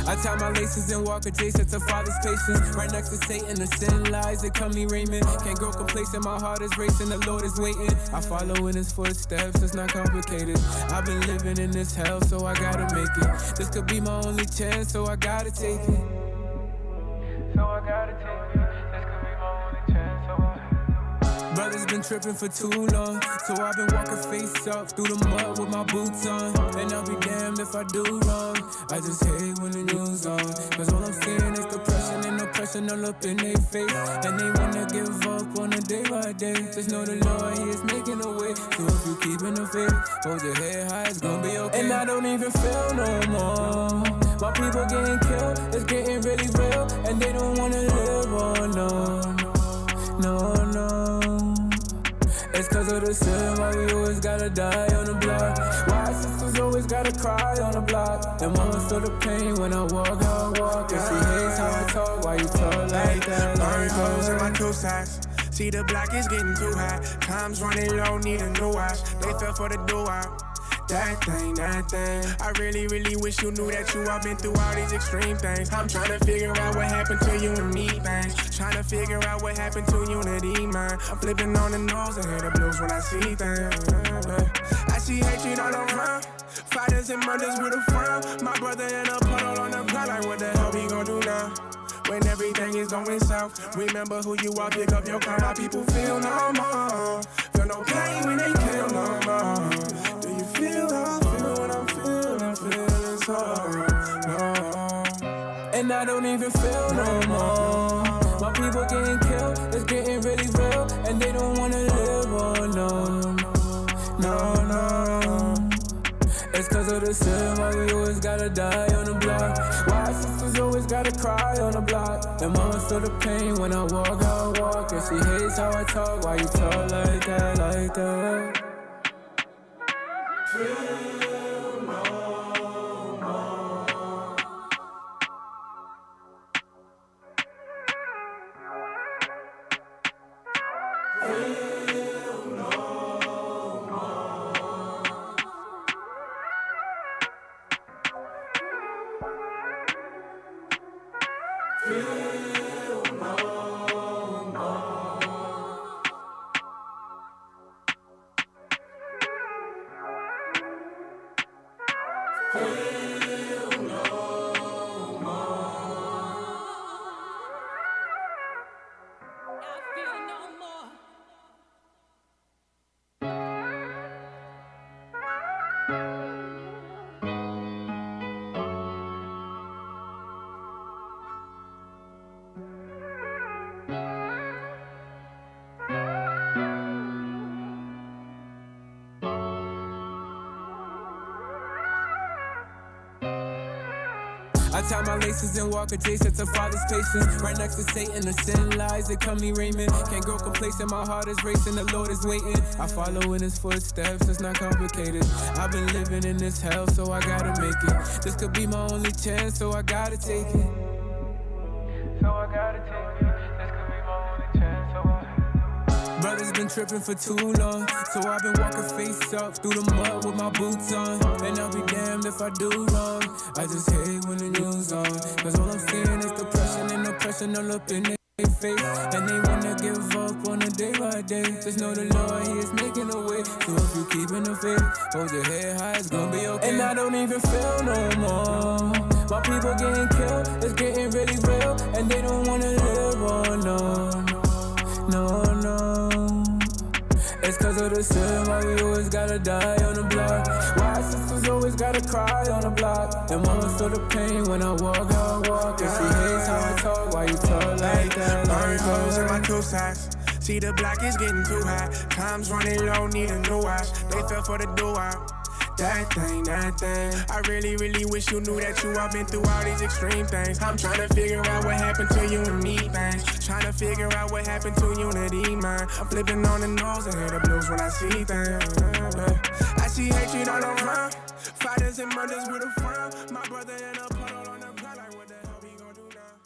I tie my laces and walk adjacent to Father's patience. Right next to Satan, the sin lies, they come me raiment. Can't grow complacent, my heart is racing, the Lord is waiting. I follow in his footsteps, it's not complicated. I've been living in this hell, so I gotta make it. This could be my only chance, so I gotta take it. This could be my only chance, so Brothers been tripping for too long, so I've been walking face up through the mud with my boots on. And I'll be damned if I do wrong. I just hate when the news on, cause all I'm seeing is depression and oppression all up in their face. And they wanna give up on a day by day. Just know the Lord, he is making a way. So if you keeping the faith, hold your head high, it's gonna be okay. And I don't even feel no more. My people getting killed, it's getting really real. And they don't wanna live, oh no. It's cause of the sin, why we always gotta die on the block. Why sisters always gotta cry on the block. And mama feel the pain when I walk, how I walk. And she hates how I talk, why you talk like that? Burn holes in my two sides. See the block is getting too high. Time's running low, need a new watch. They fell for the do-out. That thing. I really wish you knew that you all been through all these extreme things. I'm trying to figure out what happened to you and me, things. Trying to figure out what happened to unity, man. I'm flipping on the nose and hear the blues when I see things. I see hatred all around. Fighters and murders with a frown. My brother in a puddle on the ground, like what the hell we gon' do now? When everything is going south, remember who you are, pick up your car. My people feel no more. Feel no pain when they kill no more. Do you feel how I feel when I'm feeling so no. And I don't even feel no more. My people getting killed, it's getting really real. And they don't wanna live, oh no. It's cause of the sin, why we always gotta die on the block. Why sisters always gotta cry on the block. And mama feel the pain when I walk, how I walk. And she hates how I talk, why you talk like that? Feel no more. Feel no more. Feel no more. Feel no more. I feel no more. I tie my laces and walk adjacent to Father's patience. Right next to Satan, the sin lies, they come me raiment. Can't grow complacent, my heart is racing, the Lord is waiting. I follow in his footsteps, it's not complicated. I've been living in this hell, so I gotta make it. This could be my only chance, so I gotta take it. This could be my only chance, so Brothers been tripping for too long, so I've been walking face up through the mud with my boots on. And I'll be damned if I do wrong. I just hate when the news on, cause all I'm seeing is depression and oppression all up in their face. And they wanna give up on a day by day. Just know the Lord, he is making a way. So if you keeping the faith, hold your head high, it's gonna be okay. And I don't even feel no more. My people getting killed, it's getting really real. And they don't wanna live, oh no. It's cause of the sin, why we always gotta die on the block. Why sisters always gotta cry on the block. And mama feel the pain when I walk, how I walk. And she hates how I talk, why you talk like that? Burn holes in my two sides. See the block is getting too high. Time's running low, need a new watch. They fell for the do-out. That thing. I really wish you knew that you all been through all these extreme things. I'm trying to figure out what happened to you and me, things. Trying to figure out what happened to unity, man. I'm flipping on the nose and hear the blues when I see things. I see hatred all around. Fighters and murders with a frown. My brother in a puddle on the ground, like what the hell we gon' do now?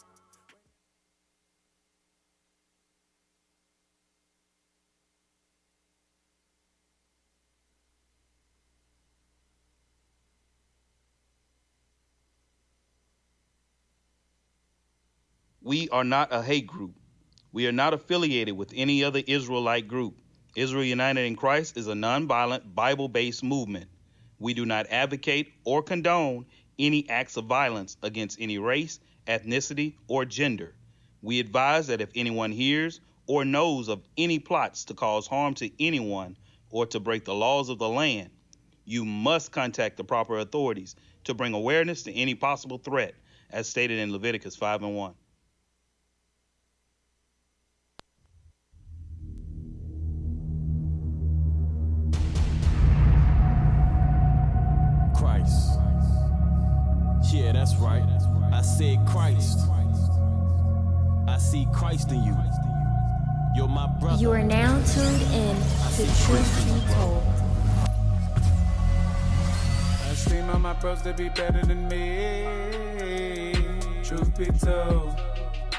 We are not a hate group. We are not affiliated with any other Israelite group. Israel United in Christ is a nonviolent, Bible-based movement. We do not advocate or condone any acts of violence against any race, ethnicity, or gender. We advise that if anyone hears or knows of any plots to cause harm to anyone or to break the laws of the land, you must contact the proper authorities to bring awareness to any possible threat, as stated in Leviticus 5:1. Christ. Yeah, that's right. I said Christ. I see Christ in you. You're my brother. You are now tuned in to Truth Be Told. I seem all my bros to be better than me. Truth be told.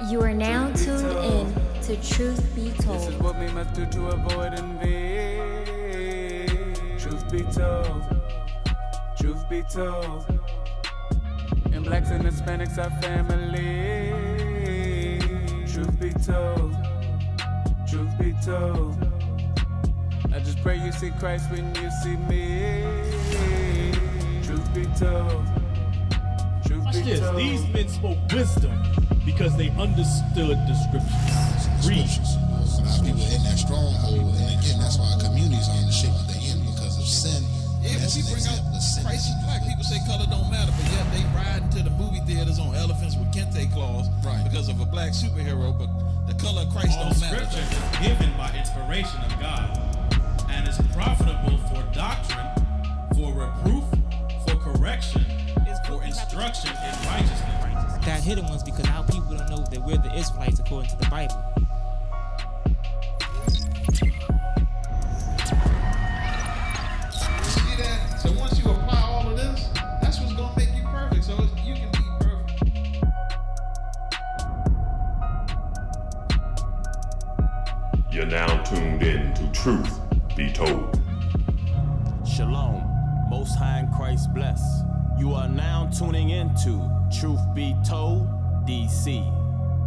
You are now tuned in to Truth Be This is Told. what we must do to avoid envy. Truth be told. Truth be told. And blacks and Hispanics are family. Truth be told. Truth be told. I just pray you see Christ when you see me. Truth be told. Truth Watch be this. told. These men spoke wisdom because they understood the scriptures. Read. A lot of people in that stronghold, and again, that's why communities are in the shape that they're in because of sin. Yeah, when That's we an bring example out of sin. Christ is black, people say color don't matter, but yet they ride into the movie theaters on elephants with kente claws because of a black superhero, but the color of Christ All don't matter. scripture is given by inspiration of God and is profitable for doctrine, for reproof, for correction, for instruction in righteousness. That hidden ones because our people don't know that we're the Israelites according to the Bible. See that? So once you apply all of this, that's what's gonna make you perfect. So you can be perfect. You're now tuned in to Truth Be Told. Shalom, Most High in Christ bless. You are now tuning into Truth Be Told, DC.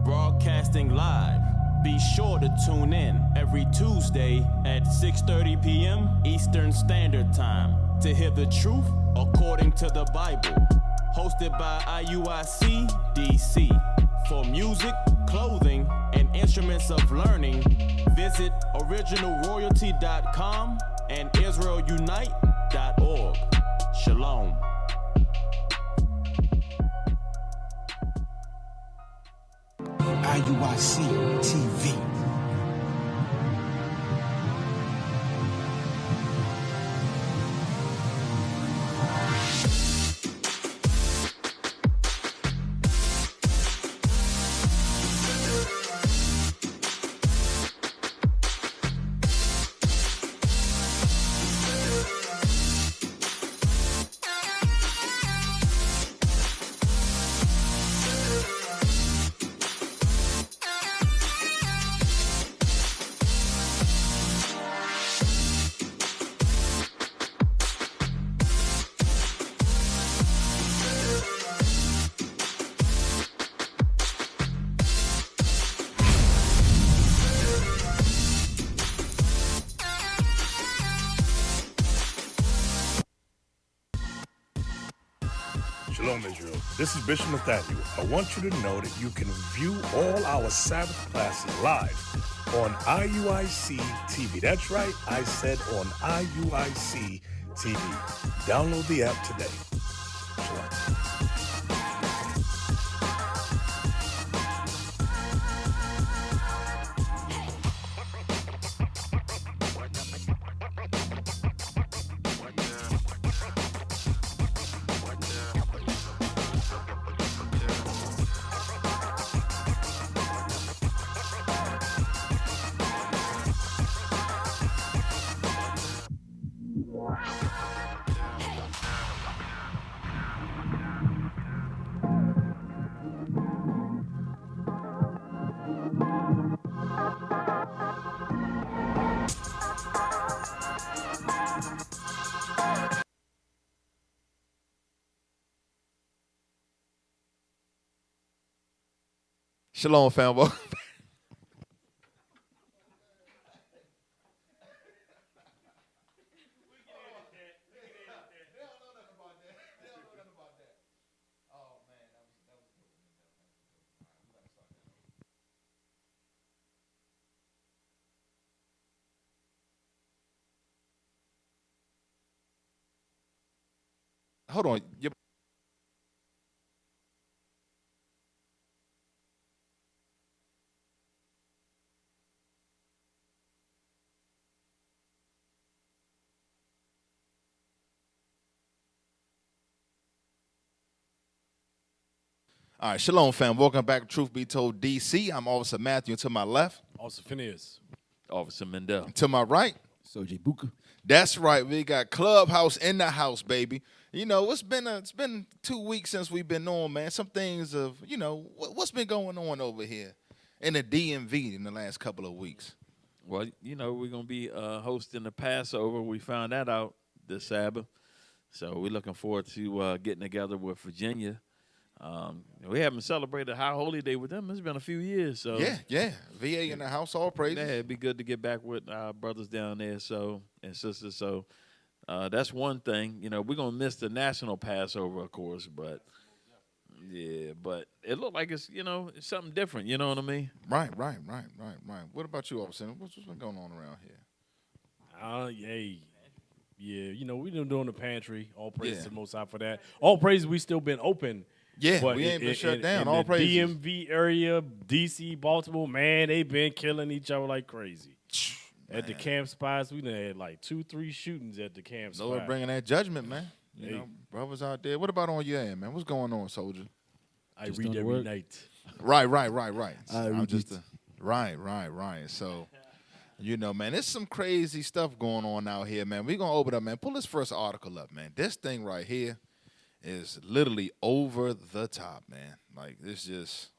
Broadcasting live. Be sure to tune in every Tuesday at 6:30 p.m. Eastern Standard Time to hear the truth according to the Bible. Hosted by IUIC, DC. For music, clothing, and instruments of learning, visit originalroyalty.com and israelunite.org. Shalom. IUIC TV. Shalom, Israel. This is Bishop Nathaniel. I want you to know that you can view all our Sabbath classes live on IUIC TV. That's right, I said on IUIC TV. Download the app today. Shalom. Shalom, fam. Welcome back. Hold on. All right, shalom, fam. Welcome back to Truth Be Told DC. I'm Officer Matthew. To my left, Officer Phinehas. Officer Mendel. To my right, Soji Buka. That's right. We got Clubhouse in the house, baby. You know, it's been 2 weeks since we've been on, man. Some things of, you know, what's been going on over here in the DMV in the last couple of weeks. Well, you know, we're going to be hosting the Passover. We found that out this Sabbath. So we're looking forward to getting together with Virginia. We haven't celebrated High Holy Day with them. It's been a few years. So yeah. VA in the house, all praises. Yeah, it'd be good to get back with our brothers down there and sisters. So that's one thing. You know, we're going to miss the national Passover, of course, but yeah, but it looked like it's, you know, it's something different. You know what I mean? Right. What about you, Officer? What's been going on around here? Yeah, you know, we've been doing the pantry. All praise to the Most High for that. All praise, we still been open. Yeah, but we ain't been shut down. In All the praises. DMV area, DC, Baltimore, man, they been killing each other like crazy. At the camp spots, we done had like 2-3 shootings at the camp spots. Lord bringing that judgment, man. You know, brothers out there. What about on your end, man? What's going on, soldier? I read every night. Right. Right. So, you know, man, there's some crazy stuff going on out here, man. We're going to open up, man. Pull this first article up, man. This thing right here is literally over the top, man. Like, this just...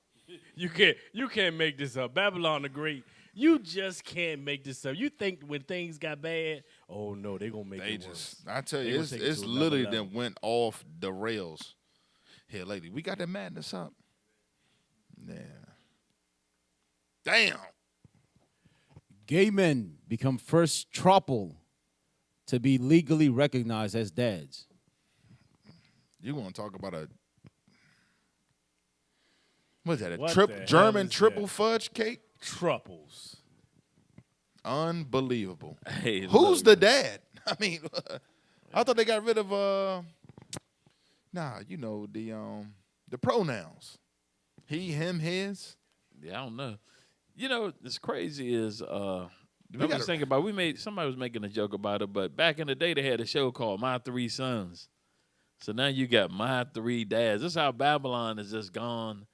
You can't make this up. Babylon the Great. You just can't make this up. You think when things got bad, oh, no, they're going to make it worse. I tell you, it's literally that went off the rails here lately. We got that madness up. Yeah. Damn. Gay men become first trouble to be legally recognized as dads. You want to talk about what is that, German triple fudge cake? Trupples. Unbelievable. Hey, who's the dad? I mean, I thought they got rid of the pronouns. He, him, his. Yeah, I don't know. You know, it's crazy is I was thinking about somebody was making a joke about it, but back in the day they had a show called My Three Sons. So now you got My Three Dads. This is how Babylon has just gone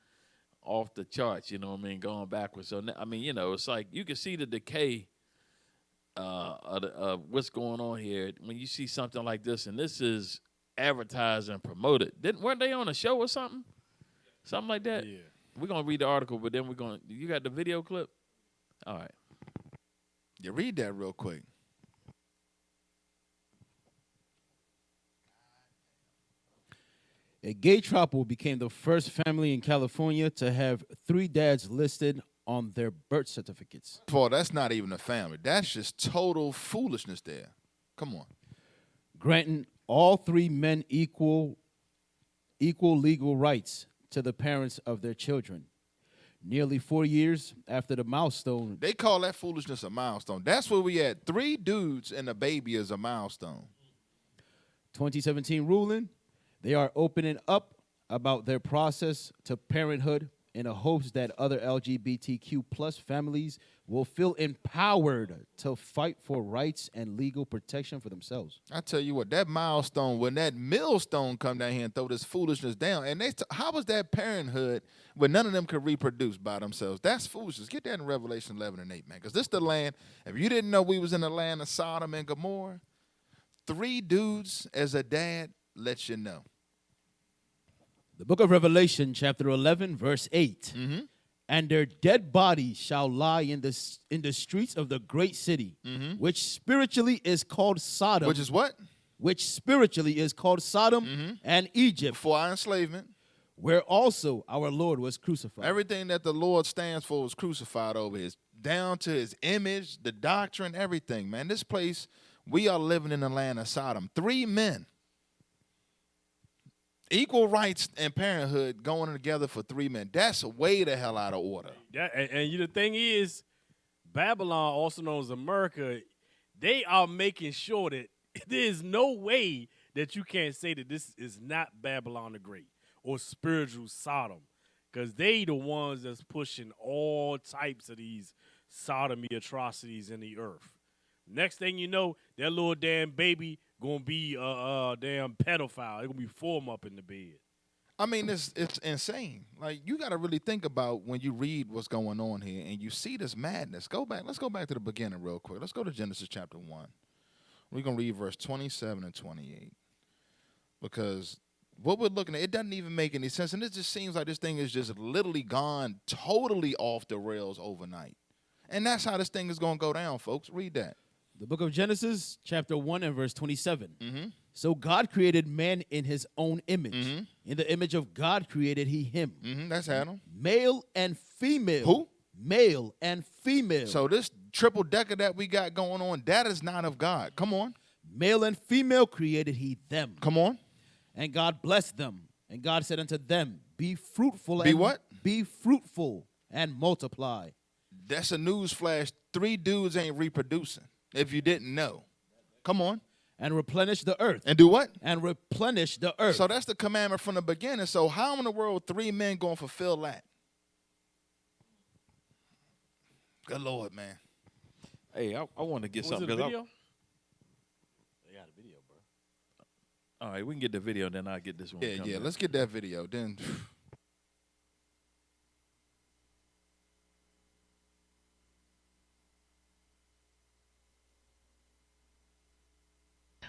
off the charts, you know what I mean, going backwards. So, I mean, you know, it's like you can see the decay of what's going on here when you see something like this, and this is advertised and promoted. Weren't they on a show or something? Something like that? Yeah. We're going to read the article, but then you got the video clip? All right. You read that real quick. A gay couple became the first family in California to have 3 dads listed on their birth certificates. Paul, that's not even a family. That's just total foolishness there. Come on. Granting all 3 men equal legal rights to the parents of their children. Nearly 4 years after the milestone. They call that foolishness a milestone. That's where we at. 3 dudes and a baby is a milestone. 2017 ruling. They are opening up about their process to parenthood in a hopes that other LGBTQ plus families will feel empowered to fight for rights and legal protection for themselves. I tell you what, that milestone, when that millstone come down here and throw this foolishness down, and how was that parenthood when none of them could reproduce by themselves? That's foolishness. Get that in Revelation 11 and 8, man, because this the land, if you didn't know we was in the land of Sodom and Gomorrah, 3 dudes as a dad lets you know. The book of Revelation, chapter 11, verse 8. Mm-hmm. And their dead bodies shall lie in the streets of the great city, which spiritually is called Sodom. Which is what? Which spiritually is called Sodom and Egypt. Before our enslavement. where also our Lord was crucified. Everything that the Lord stands for was crucified over his, down to his image, the doctrine, everything, man. This place, we are living in the land of Sodom. 3 men. Equal rights and parenthood going together for 3 men. That's way the hell out of order. Yeah, and the thing is, Babylon, also known as America, they are making sure that there's no way that you can't say that this is not Babylon the Great or spiritual Sodom, because they the ones that's pushing all types of these sodomy atrocities in the earth. Next thing you know, that little damn baby gonna be a damn pedophile. They're gonna be 4 of them up in the bed. I mean, it's insane. Like, you got to really think about when you read what's going on here and you see this madness. Let's go back to the beginning real quick. Let's go to Genesis chapter 1. We're going to read verse 27 and 28. Because what we're looking at, it doesn't even make any sense. And it just seems like this thing is just literally gone totally off the rails overnight. And that's how this thing is going to go down, folks. Read that. The book of Genesis, chapter 1 and verse 27. Mm-hmm. So God created man in his own image. Mm-hmm. In the image of God created he him. Mm-hmm. That's Adam. Male and female. Who? Male and female. So this triple decker that we got going on, that is not of God. Come on. Male and female created he them. Come on. And God blessed them. And God said unto them, be fruitful. Be what? Be fruitful and multiply. That's a news flash. 3 dudes ain't reproducing, if you didn't know. Come on. And replenish the earth. And do what? And replenish the earth. So that's the commandment from the beginning. So how in the world 3 men going to fulfill that? Good Lord, man. Hey, I want to get Was something. it a video? They got a video, bro. All right, we can get the video, then I'll get this one. Yeah, let's get that video. Then.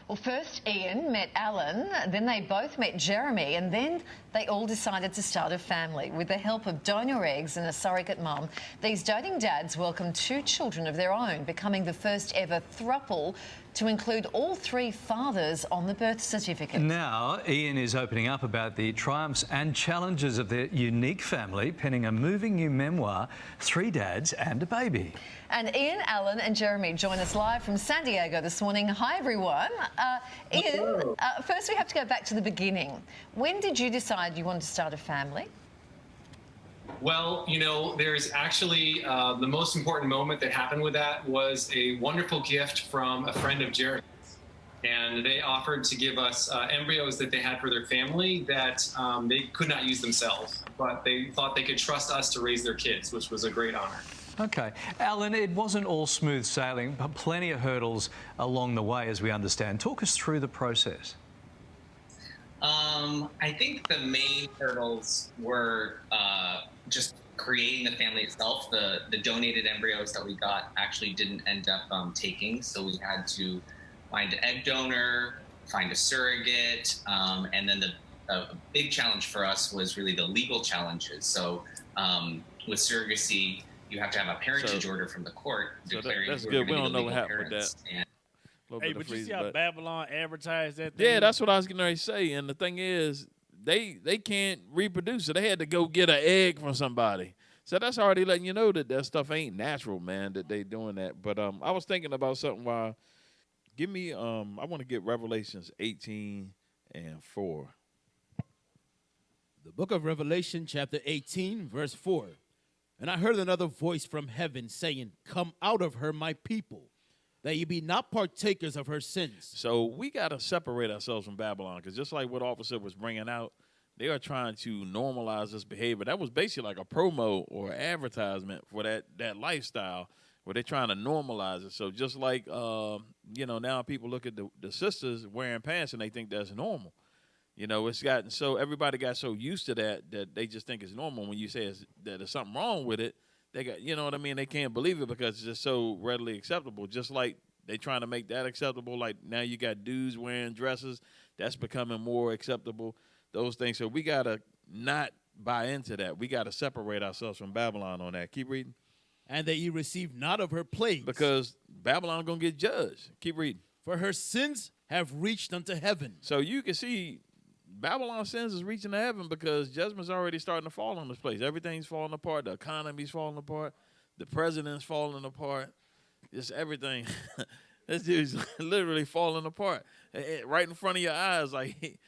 Well, first Ian met Alan, then they both met Jeremy, and then they all decided to start a family. With the help of donor eggs and a surrogate mum, these doting dads welcomed 2 children of their own, becoming the first ever throuple to include all 3 fathers on the birth certificate. Now, Ian is opening up about the triumphs and challenges of their unique family, penning a moving new memoir, 3 dads and a baby. And Ian, Alan and Jeremy join us live from San Diego this morning. Hi, everyone. Ian, first we have to go back to the beginning. When did you decide you wanted to start a family? Well, you know, there's actually the most important moment that happened with that was a wonderful gift from a friend of Jeremy's. And they offered to give us embryos that they had for their family that they could not use themselves, but they thought they could trust us to raise their kids, which was a great honor. Okay. Alan, it wasn't all smooth sailing, but plenty of hurdles along the way, as we understand. Talk us through the process. I think the main hurdles were just creating the family itself. The donated embryos that we got actually didn't end up taking, so we had to find an egg donor, find a surrogate, and then the big challenge for us was really the legal challenges. So with surrogacy, you have to have a parentage order from the court declaring that's who good. are We gonna don't be know the what legal happened with parents. that. And Hey, but you see how Babylon advertised that thing? Yeah, that's what I was going to say. And the thing is, they can't reproduce it. They had to go get an egg from somebody. So that's already letting you know that that stuff ain't natural, man, that they doing that. But I was thinking about something while. Give me, I want to get Revelations 18 and 4. The book of Revelation, chapter 18, verse 4. And I heard another voice from heaven saying, come out of her, my people, that ye be not partakers of her sins. So we got to separate ourselves from Babylon, because just like what Officer was bringing out, they are trying to normalize this behavior. That was basically like a promo or advertisement for that lifestyle where they're trying to normalize it. So just like, now people look at the sisters wearing pants and they think that's normal. You know, it's gotten so, everybody got so used to that they just think it's normal. When you say that there's something wrong with it, they got, you know what I mean? They can't believe it because it's just so readily acceptable. Just like they trying to make that acceptable. Like now you got dudes wearing dresses. That's becoming more acceptable. Those things. So we got to not buy into that. We got to separate ourselves from Babylon on that. Keep reading. And that ye receive not of her plagues. Because Babylon going to get judged. Keep reading. For her sins have reached unto heaven. So you can see Babylon's sins is reaching to heaven because judgment's already starting to fall on this place. Everything's falling apart. The economy's falling apart. The president's falling apart. Just everything. This dude's literally falling apart right in front of your eyes. Like,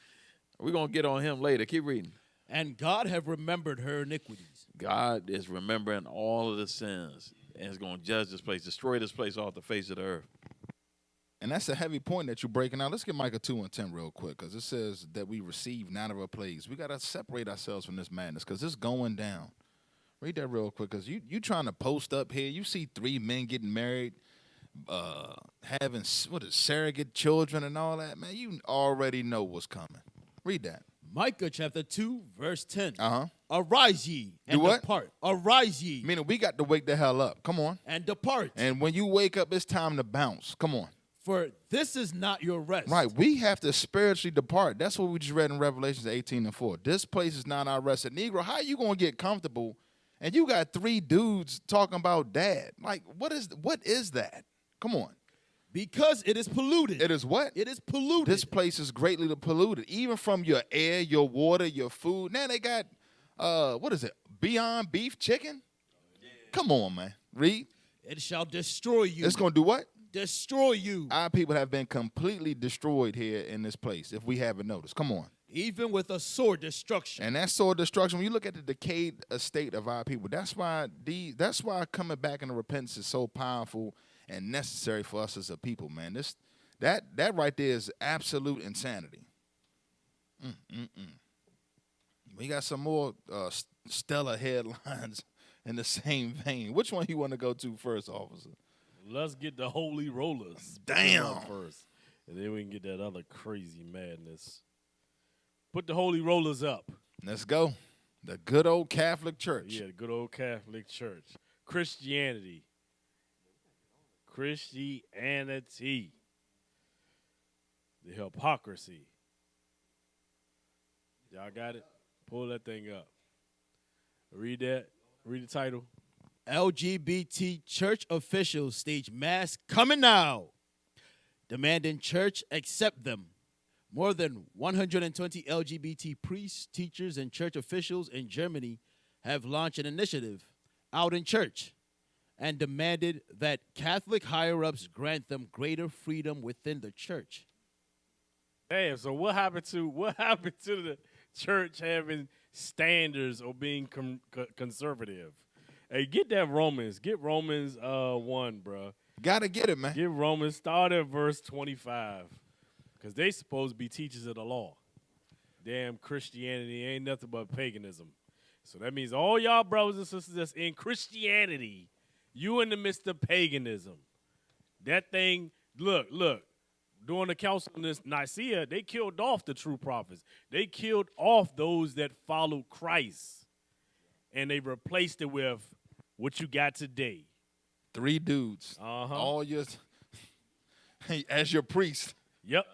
we're going to get on him later. Keep reading. And God have remembered her iniquities. God is remembering all of the sins and is going to judge this place, destroy this place off the face of the earth. And that's a heavy point that you're breaking out. Let's get Micah 2:10 real quick, because it says that we receive none of our plagues. We got to separate ourselves from this madness, because it's going down. Read that real quick, because you trying to post up here. You see 3 men getting married, having, surrogate children and all that. Man, you already know what's coming. Read that. Micah chapter 2, verse 10. Uh-huh. Arise ye and depart. Arise ye. Meaning we got to wake the hell up. Come on. And depart. And when you wake up, it's time to bounce. Come on. For this is not your rest. Right. We have to spiritually depart. That's what we just read in Revelations 18:4. This place is not our rest. And Negro, how you going to get comfortable and you got 3 dudes talking about dad? Like, what is that? Come on. Because it is polluted. It is what? It is polluted. This place is greatly polluted, even from your air, your water, your food. Now they got, what is it, Beyond Beef Chicken? Yeah. Come on, man. Read. It shall destroy you. It's going to do what? Destroy you. Our people have been completely destroyed here in this place, if we haven't noticed. Come on. Even with a sword destruction. And that sword destruction, when you look at the decayed estate of our people, that's why coming back into repentance is so powerful and necessary for us as a people, man. That right there is absolute insanity. We got some more stellar headlines in the same vein. Which one you want to go to first, officer? Let's get the holy rollers. Damn. First, and then we can get that other crazy madness. Put the holy rollers up. Let's go. The good old Catholic Church. Yeah, the good old Catholic Church. Christianity. The hypocrisy. Y'all got it? Pull that thing up. Read that. Read the title. LGBT church officials stage mass coming now, demanding church accept them. More than 120 LGBT priests, teachers, and church officials in Germany have launched an initiative out in church and demanded that Catholic higher-ups grant them greater freedom within the church. Damn, so what happened to the church having standards or being conservative? Hey, get that Romans. Get Romans 1, bro. Gotta get it, man. Get Romans. Start at verse 25. Because they supposed to be teachers of the law. Damn, Christianity ain't nothing but paganism. So that means all y'all brothers and sisters that's in Christianity, you in the midst of paganism. That thing, look. During the council in Nicaea, they killed off the true prophets. They killed off those that followed Christ. And they replaced it with what you got today. 3 dudes. All your as your priest. Yep.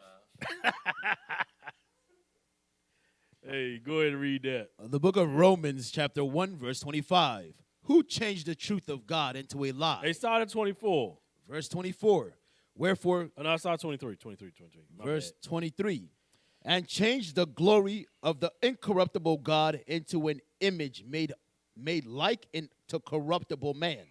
Hey, go ahead and read that. The book of Romans, chapter 1, verse 25. Who changed the truth of God into a lie? They started 24. Verse 24. Wherefore, no, I started 23. Verse 23. And changed the glory of the incorruptible God into an image made like to corruptible man,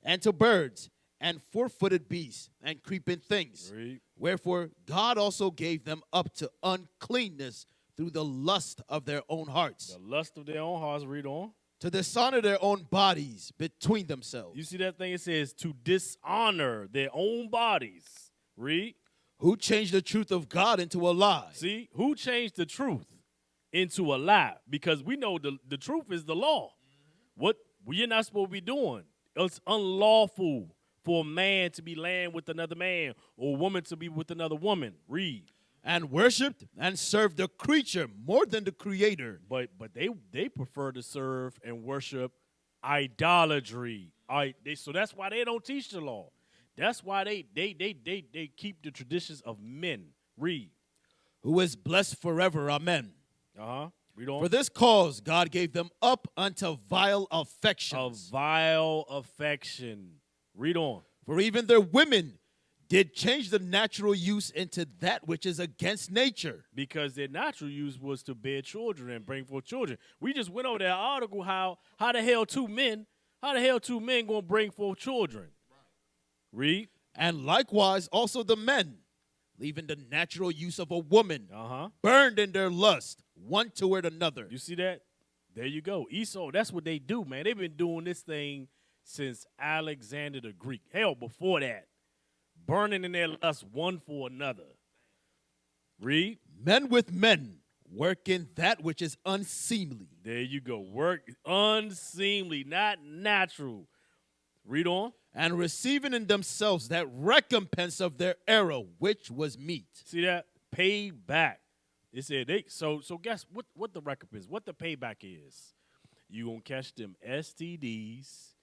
and to birds, and 4-footed beasts, and creeping things. Read. Wherefore God also gave them up to uncleanness through the lust of their own hearts. The lust of their own hearts, read on. To dishonor their own bodies between themselves. You see that thing? It says to dishonor their own bodies. Read. Who changed the truth of God into a lie. See, who changed the truth into a lie? Because we know the truth is the law. What you're not supposed to be doing. It's unlawful for a man to be laying with another man or a woman to be with another woman. Read. And worshipped and served the creature more than the creator. But they prefer to serve and worship idolatry. So that's why they don't teach the law. That's why they keep the traditions of men. Read. Who is blessed forever. Amen. Read on. For this cause God gave them up unto vile affections. A vile affection. Read on. For even their women did change the natural use into that which is against nature. Because their natural use was to bear children and bring forth children. We just went over that article how the hell two men gonna bring forth children? Read. And likewise also the men, leaving the natural use of a woman, burned in their lust, one toward another. You see that? There you go. Esau, that's what they do, man. They've been doing this thing since Alexander the Greek. Hell, before that. Burning in their lust one for another. Read. Men with men, working that which is unseemly. There you go. Work unseemly, not natural. Read on. And receiving in themselves that recompense of their error, which was meat. See that? Payback. It said so guess what the recompense, what the payback is. You gonna catch them STDs.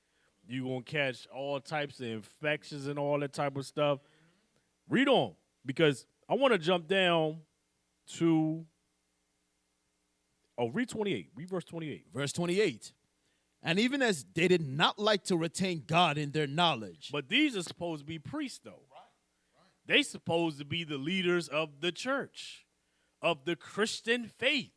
You gonna catch all types of infections and all that type of stuff. Read on, because I want to jump down to read 28. Read verse 28. Verse 28. And even as they did not like to retain God in their knowledge. But these are supposed to be priests, though. Right. They supposed to be the leaders of the church, of the Christian faith.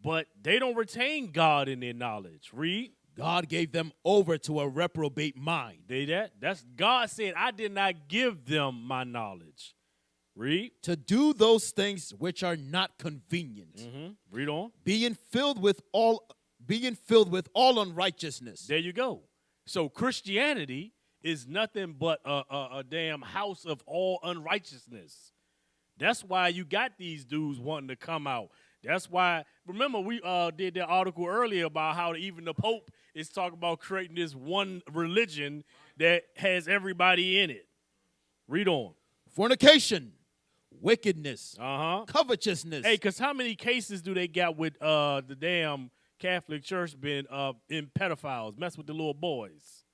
But they don't retain God in their knowledge. Read. God gave them over to a reprobate mind. That's God said, I did not give them my knowledge. Read. To do those things which are not convenient. Mm-hmm. Read on. Being filled with all unrighteousness. There you go. So Christianity is nothing but a damn house of all unrighteousness. That's why you got these dudes wanting to come out. That's why, remember, we did that article earlier about how even the Pope is talking about creating this one religion that has everybody in it. Read on. Fornication, wickedness, covetousness. Hey, because how many cases do they got with the damn Catholic Church been in pedophiles, mess with the little boys?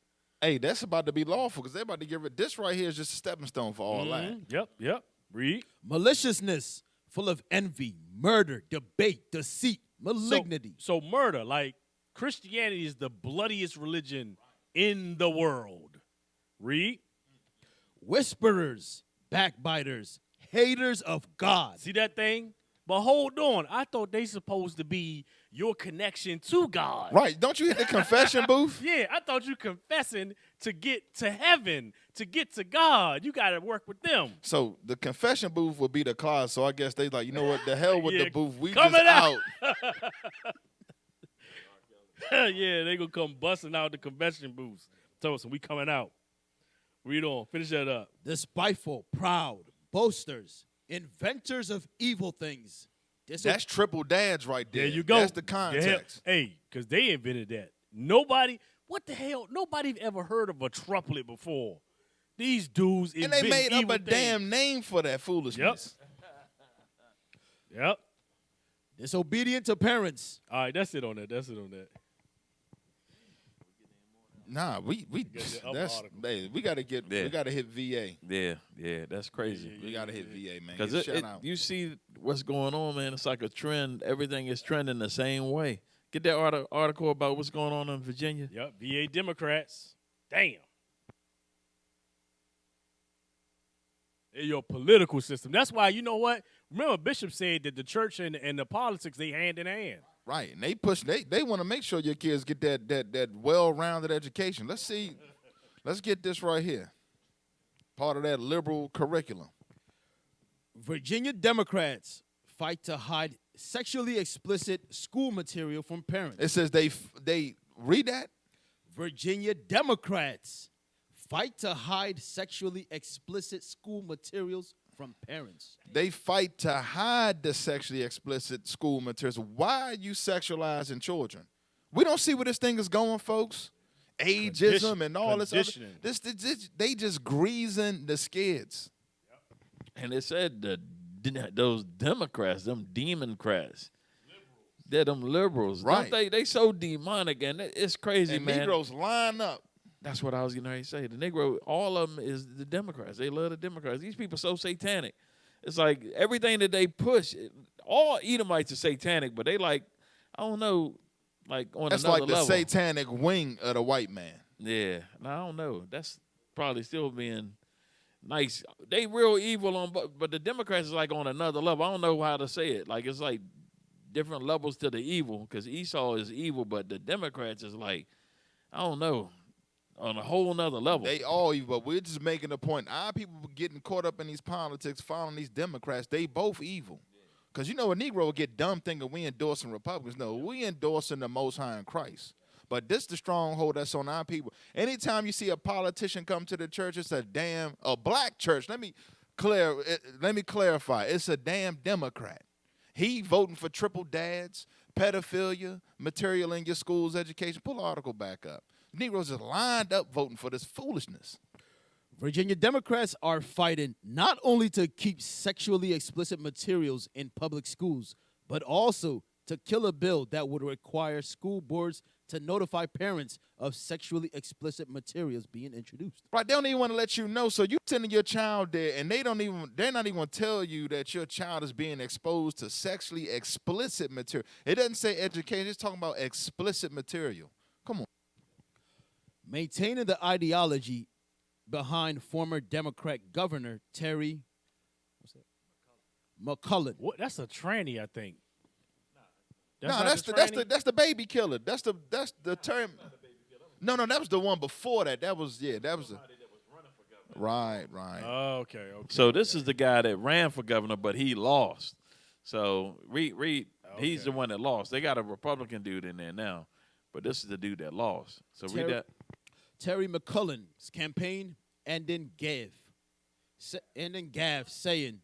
Hey, that's about to be lawful because they're about to get rid. This right here is just a stepping stone for all that. Yep. Read. Maliciousness, full of envy, murder, debate, deceit, malignity. So murder, like Christianity is the bloodiest religion in the world. Read. Whisperers, backbiters, haters of God. See that thing? But hold on. I thought they supposed to be your connection to God. Right. Don't you hit the confession booth? Yeah, I thought you confessing to get to heaven, to get to God. You got to work with them. So the confession booth would be the closet. So I guess they like, you know what? The hell with the booth. We coming just out. Yeah, they going to come busting out the confession booths. Tell us, we coming out. Read on. Finish that up. The spiteful, proud, boasters, inventors of evil things. That's triple dads right there. There you go. That's the context. Hey, because they invented that. Nobody, what the hell? Nobody ever heard of a triplet before. These dudes and they made up a things. damn name for that foolishness. Yep. Disobedient to parents. All right, that's it on that. Nah, we gotta hit VA. Yeah, that's crazy. We gotta hit VA, man. Because you see what's going on, man. It's like a trend. Everything is trending the same way. Get that article about what's going on in Virginia. Yep, VA Democrats. Damn. In your political system. That's why, you know what? Remember, Bishop said that the church and the politics, they hand in hand. Right, and they want to make sure your kids get that well-rounded education. Let's get this right here. Part of that liberal curriculum. Virginia Democrats fight to hide sexually explicit school material from parents. It says they read that? Virginia Democrats fight to hide sexually explicit school materials from parents. They fight to hide the sexually explicit school materials. Why are you sexualizing children? We don't see where this thing is going, folks. Ageism and all this other. They just greasing the skids. And it said those Democrats, them demon-crats, they're them liberals. Right. Don't they so demonic, and it's crazy, and man. Negroes line up. That's what I was getting ready to say. The Negro, all of them is the Democrats. They love the Democrats. These people are so satanic. It's like everything that they push, all Edomites are satanic, but they like, I don't know, like on That's another like the level. satanic wing of the white man. Yeah. No, I don't know. That's probably still being nice. They real evil on, but the Democrats is like on another level. I don't know how to say it. Like it's like different levels to the evil because Esau is evil, but the Democrats is like, I don't know, on a whole nother level. They all evil, but we're just making a point. Our people getting caught up in these politics, following these Democrats, they both evil. Because you know a Negro will get dumb thinking we endorsing Republicans. No, we endorsing the Most High in Christ. But this the stronghold that's on our people. Anytime you see a politician come to the church, it's a black church. Let me clarify. It's a damn Democrat. He voting for triple dads, pedophilia, material in your school's education. Pull the article back up. Negroes is lined up voting for this foolishness. Virginia Democrats are fighting not only to keep sexually explicit materials in public schools, but also to kill a bill that would require school boards to notify parents of sexually explicit materials being introduced. Right, they don't even want to let you know. So you sending your child there, and they're not even going to tell you that your child is being exposed to sexually explicit material. It doesn't say education; it's talking about explicit material. Come on. Maintaining the ideology behind former Democrat Governor Terry McCullen. What? That's a tranny, I think. That's the baby killer. That's the term. No, that was the one before that. That was right. Oh, okay. So this is the guy that ran for governor, but he lost. So read. He's the one that lost. They got a Republican dude in there now, but this is the dude that lost. So read that. Terry McCullen's campaign ending gaffe saying,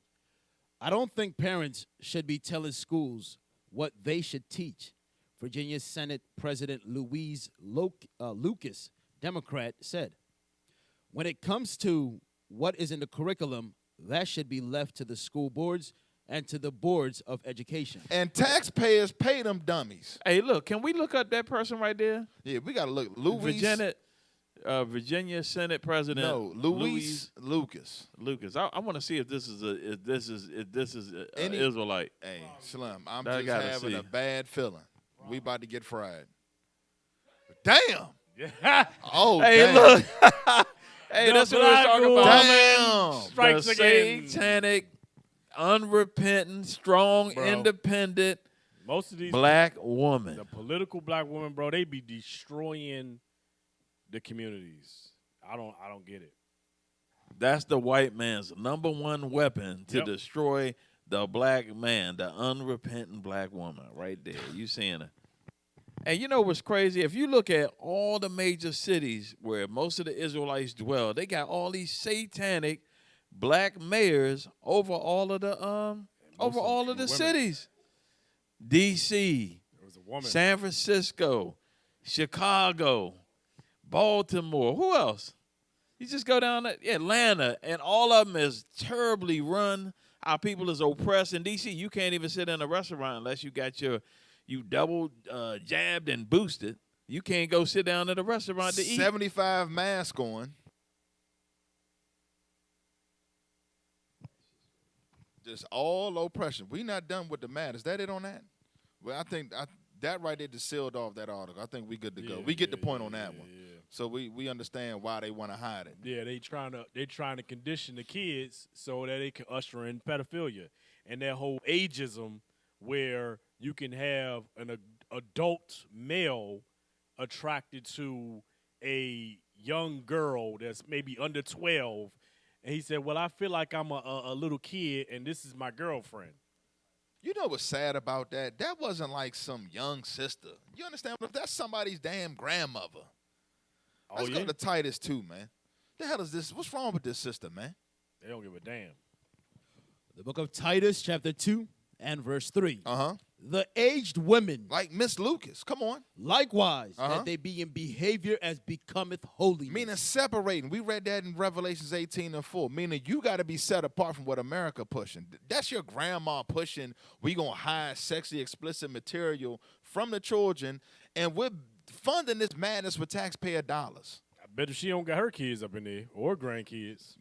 "I don't think parents should be telling schools what they should teach." Virginia Senate President Louise Lucas, Democrat, said, "When it comes to what is in the curriculum, that should be left to the school boards and to the boards of education." And taxpayers pay them dummies. Hey, look, can we look up that person right there? Yeah, we got to look. Virginia Senate President. No, Louise Lucas. I want to see if this is an Israelite. Hey, Slim, I'm just having a bad feeling. We about to get fried. Damn. Yeah. Oh, hey, damn. look. Hey, that's what we're talking about. Damn. Strikes the again. satanic, unrepentant, strong, independent, most of these black woman. The political black woman, bro, they be destroying the communities. I don't get it. That's the white man's number one weapon to destroy the black man, the unrepentant black woman right there. You seeing her. And you know what's crazy? If you look at all the major cities where most of the Israelites dwell, they got all these satanic black mayors over all of the cities. D.C., San Francisco, Chicago, Baltimore. Who else? You just go down to Atlanta, and all of them is terribly run. Our people is oppressed. In D.C., you can't even sit in a restaurant unless you got you double jabbed and boosted. You can't go sit down at a restaurant to eat. 75 masks on. Just all oppression. We not done with the matter. Is that it on that? Well, I think that right there just sealed off that article. I think we good to go. We get the point on that one. Yeah. So we understand why they want to hide it. Yeah, they trying to condition the kids so that they can usher in pedophilia and that whole ageism where you can have an adult male attracted to a young girl that's maybe under 12, and he said, "Well, I feel like I'm a little kid, and this is my girlfriend." You know what's sad about that? That wasn't like some young sister. You understand? But that's somebody's damn grandmother. Let's go to Titus 2, man. The hell is this? What's wrong with this sister, man? They don't give a damn. The book of Titus, chapter 2 and verse 3. Uh-huh. The aged women. Like Miss Lucas. Come on. Likewise, that they be in behavior as becometh holiness. Meaning separating. We read that in Revelations 18:4. Meaning you got to be set apart from what America pushing. That's your grandma pushing. We going to hide sexually explicit material from the children, and we're funding this madness with taxpayer dollars. I bet if she don't got her kids up in there or grandkids.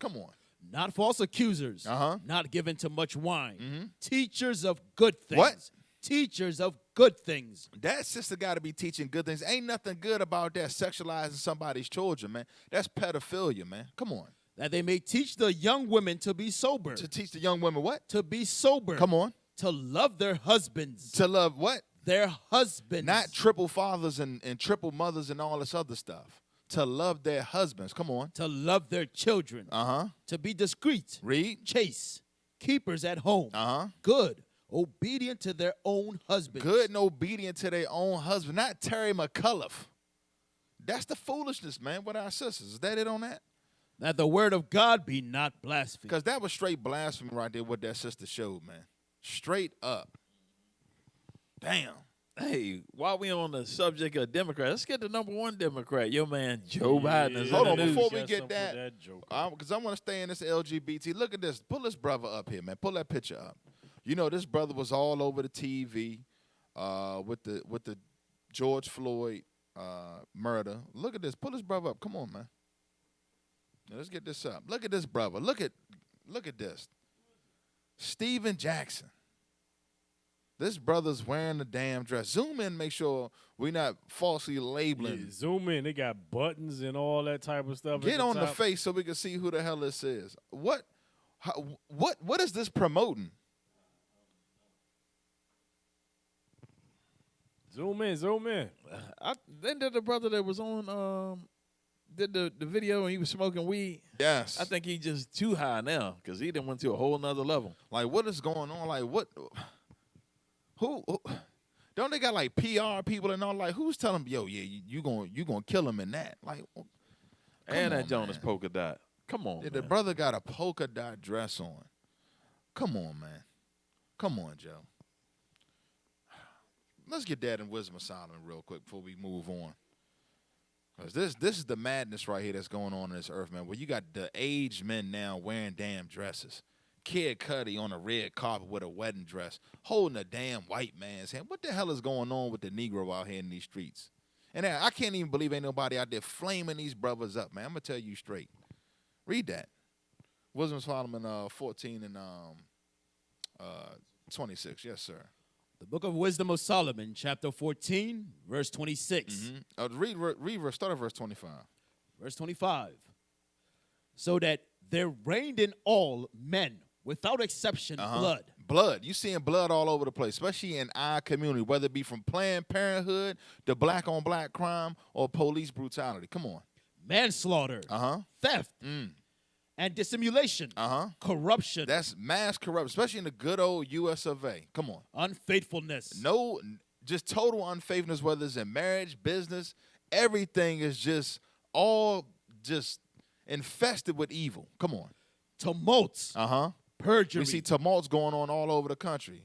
Come on. Not false accusers. Not given to much wine. Teachers of good things. What? Teachers of good things. That sister got to be teaching good things. Ain't nothing good about that, sexualizing somebody's children, man. That's pedophilia, man. Come on. That they may teach the young women to be sober. To teach the young women what? To be sober. Come on. To love their husbands. To love what? Their husbands. Not triple fathers and triple mothers and all this other stuff. To love their husbands. Come on. To love their children. Uh-huh. To be discreet. Read. Chaste. Keepers at home. Uh-huh. Good. Obedient to their own husbands. Good and obedient to their own husband. Not Terry McCullough. That's the foolishness, man, with our sisters. Is that it on that? That the word of God be not blasphemed. Because that was straight blasphemy right there, what that sister showed, man. Straight up. Damn. Hey, while we on the subject of Democrats, let's get the number one Democrat, your man Joe Biden. Is Hold in on, the news. before we get that, because I want to stay in this LGBT. Look at this. Pull this brother up here, man. Pull that picture up. You know, this brother was all over the TV with the George Floyd murder. Look at this. Pull this brother up. Come on, man. Now, let's get this up. Look at this brother. Look at this. Steven Jackson. This brother's wearing the damn dress. Zoom in, make sure we're not falsely labeling. Yeah, zoom in. They got buttons and all that type of stuff. Get on the face so we can see who the hell this is. What is this promoting? Zoom in, zoom in. Then did the brother that was on did the video and he was smoking weed? Yes. I think he just too high now because he done went to a whole nother level. Like, what is going on? Like, what? Who don't they got like PR people and all? Like, who's telling them, yo, yeah, you gonna kill him in that? Like, and that Jonas polka dot. Come on, yeah, the brother got a polka dot dress on. Come on, man. Come on, Joe. Let's get that in Wisdom of Solomon real quick before we move on. Because this is the madness right here that's going on this earth, man, where you got the aged men now wearing damn dresses. Kid Cudi on a red carpet with a wedding dress, holding a damn white man's hand. What the hell is going on with the Negro out here in these streets? And I can't even believe ain't nobody out there flaming these brothers up, man. I'm going to tell you straight. Read that. Wisdom of Solomon 14 and 26. Yes, sir. The book of Wisdom of Solomon, chapter 14, verse 26. Mm-hmm. Start at verse 25. Verse 25. So that there reigned in all men, without exception, blood. Blood. You seeing blood all over the place, especially in our community, whether it be from Planned Parenthood to black-on-black crime or police brutality. Come on. Manslaughter. Theft. And dissimulation. Corruption. That's mass corruption, especially in the good old U.S. of A. Come on. Unfaithfulness. No, just total unfaithfulness, whether it's in marriage, business, everything is just all just infested with evil. Come on. Tumults. Perjury. We see tumults going on all over the country.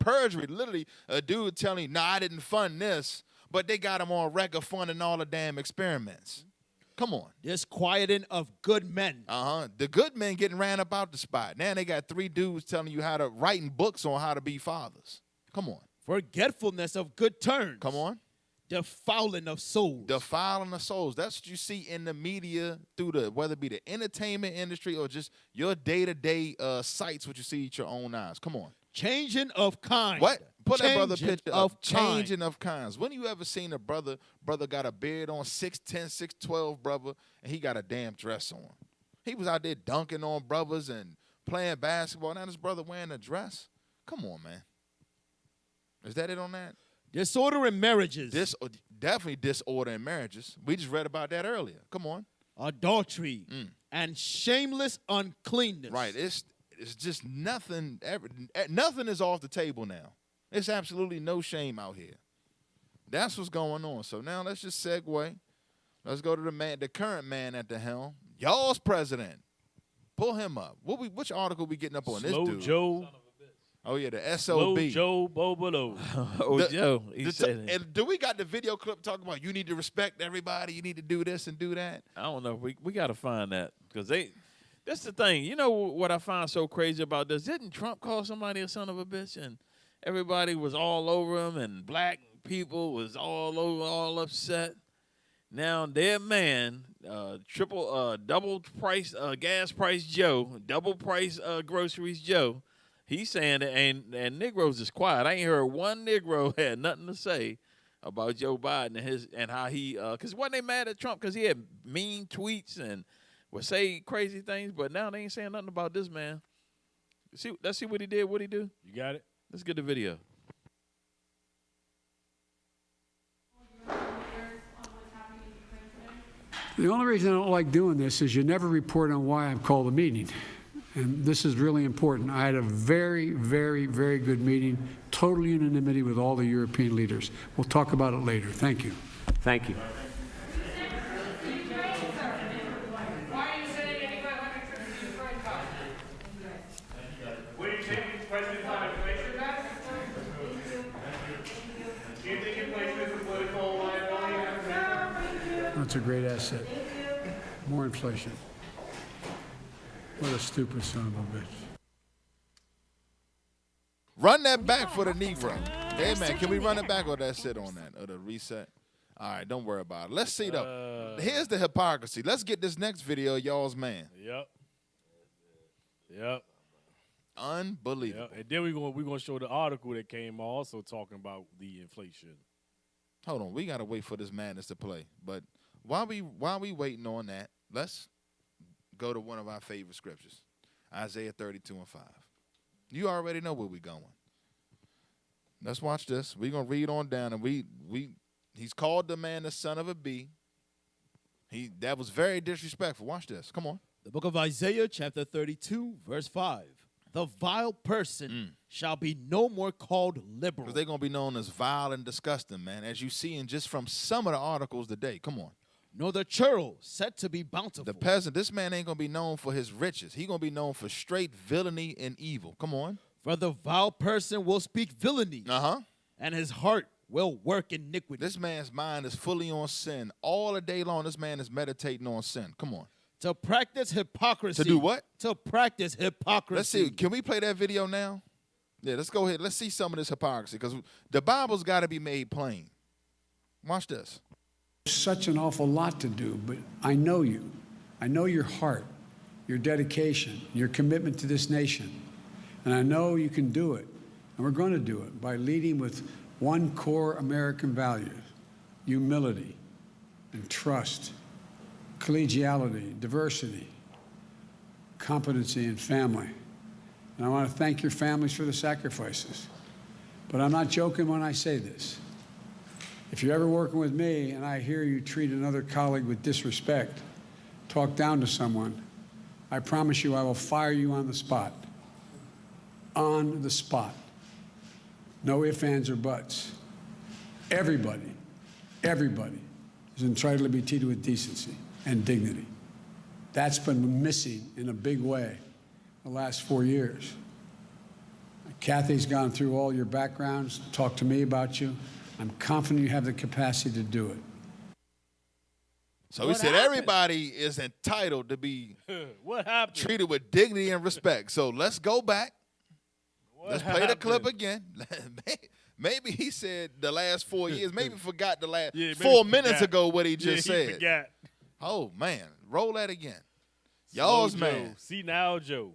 Perjury, literally a dude telling you, nah, I didn't fund this, but they got him on record funding all the damn experiments. Come on. Disquieting of good men. The good men getting ran up out the spot. Now they got 3 dudes telling you how to writing books on how to be fathers. Come on. Forgetfulness of good turns. Come on. Defiling of souls. Defiling of souls. That's what you see in the media through whether it be the entertainment industry or just your day-to-day sites, what you see with your own eyes. Come on. Changing of kind. What? Put that brother picture of changing of kinds. When you ever seen a brother got a beard on, 6'10", 6'12", brother, and he got a damn dress on? He was out there dunking on brothers and playing basketball. Now this brother wearing a dress? Come on, man. Is that it on that? Disorder in marriages. Definitely disorder in marriages. We just read about that earlier. Come on. Adultery and shameless uncleanness. Right. It's just nothing. Nothing is off the table now. It's absolutely no shame out here. That's what's going on. So now let's just segue. Let's go to the current man at the helm. Y'all's president. Pull him up. Which article we getting up on? Slow this dude? Joe. Oh yeah, the SOB. Slow Joe Bobolo. Joe. He said it. And do we got the video clip talking about you need to respect everybody, you need to do this and do that? I don't know. We got to find that because that's the thing. You know what I find so crazy about this? Didn't Trump call somebody a son of a bitch and everybody was all over him and black people was all upset? Now their man, double price gas price Joe, double price groceries Joe, he's saying that and Negroes is quiet. I ain't heard one Negro had nothing to say about Joe Biden and how he because wasn't they mad at Trump because he had mean tweets and would say crazy things, but now they ain't saying nothing about this man. Let's see what he did. What he do? You got it? Let's get the video. The only reason I don't like doing this is you never report on why I've called a meeting. And this is really important. I had a very, very, very good meeting, total unanimity with all the European leaders. We'll talk about it later. Thank you. Thank you. That's a great asset. More inflation. What a stupid son of a bitch. Run that back for the Negro. Hey, man, can we run it back or that's it on that? Or the reset? All right, don't worry about it. Let's see, though. Here's the hypocrisy. Let's get this next video, y'all's man. Yep. Unbelievable. Yep. And then we're gonna show the article that came also talking about the inflation. Hold on, we gotta wait for this madness to play. But while we waiting on that, let's go to one of our favorite scriptures, Isaiah 32:5. You already know where we're going. Let's watch this. We're gonna read on down, and he's called the man the son of a bee. That was very disrespectful. Watch this. Come on. The book of Isaiah, chapter 32, verse 5. The vile person shall be no more called liberal. Because they're going to be known as vile and disgusting, man, as you see in just from some of the articles today. Come on. Nor the churl said to be bountiful. The peasant, this man ain't going to be known for his riches. He's going to be known for straight villainy and evil. Come on. For the vile person will speak villainy. And his heart will work iniquity. This man's mind is fully on sin. All the day long, this man is meditating on sin. Come on. To practice hypocrisy. To do what? To practice hypocrisy. Let's see. Can we play that video now? Yeah, let's go ahead. Let's see some of this hypocrisy because the Bible's got to be made plain. Watch this. Such an awful lot to do, but I know you. I know your heart, your dedication, your commitment to this nation. And I know you can do it. And we're going to do it by leading with one core American value: humility and trust, collegiality, diversity, competency, and family. And I want to thank your families for the sacrifices. But I'm not joking when I say this. If you're ever working with me and I hear you treat another colleague with disrespect, talk down to someone, I promise you I will fire you on the spot. On the spot. No ifs, ands, or buts. Everybody is entitled to be treated with decency and dignity. That's been missing in a big way the last 4 years. Kathy's gone through all your backgrounds, talked to me about you. I'm confident you have the capacity to do it. So he said everybody is entitled to be treated with dignity and respect. So let's go back. Let's play the clip again. Maybe he said the last 4 years. Maybe forgot the last 4 minutes ago what he just said. Forgot. Oh, man. Roll that again. Y'all's man. See now, Joe.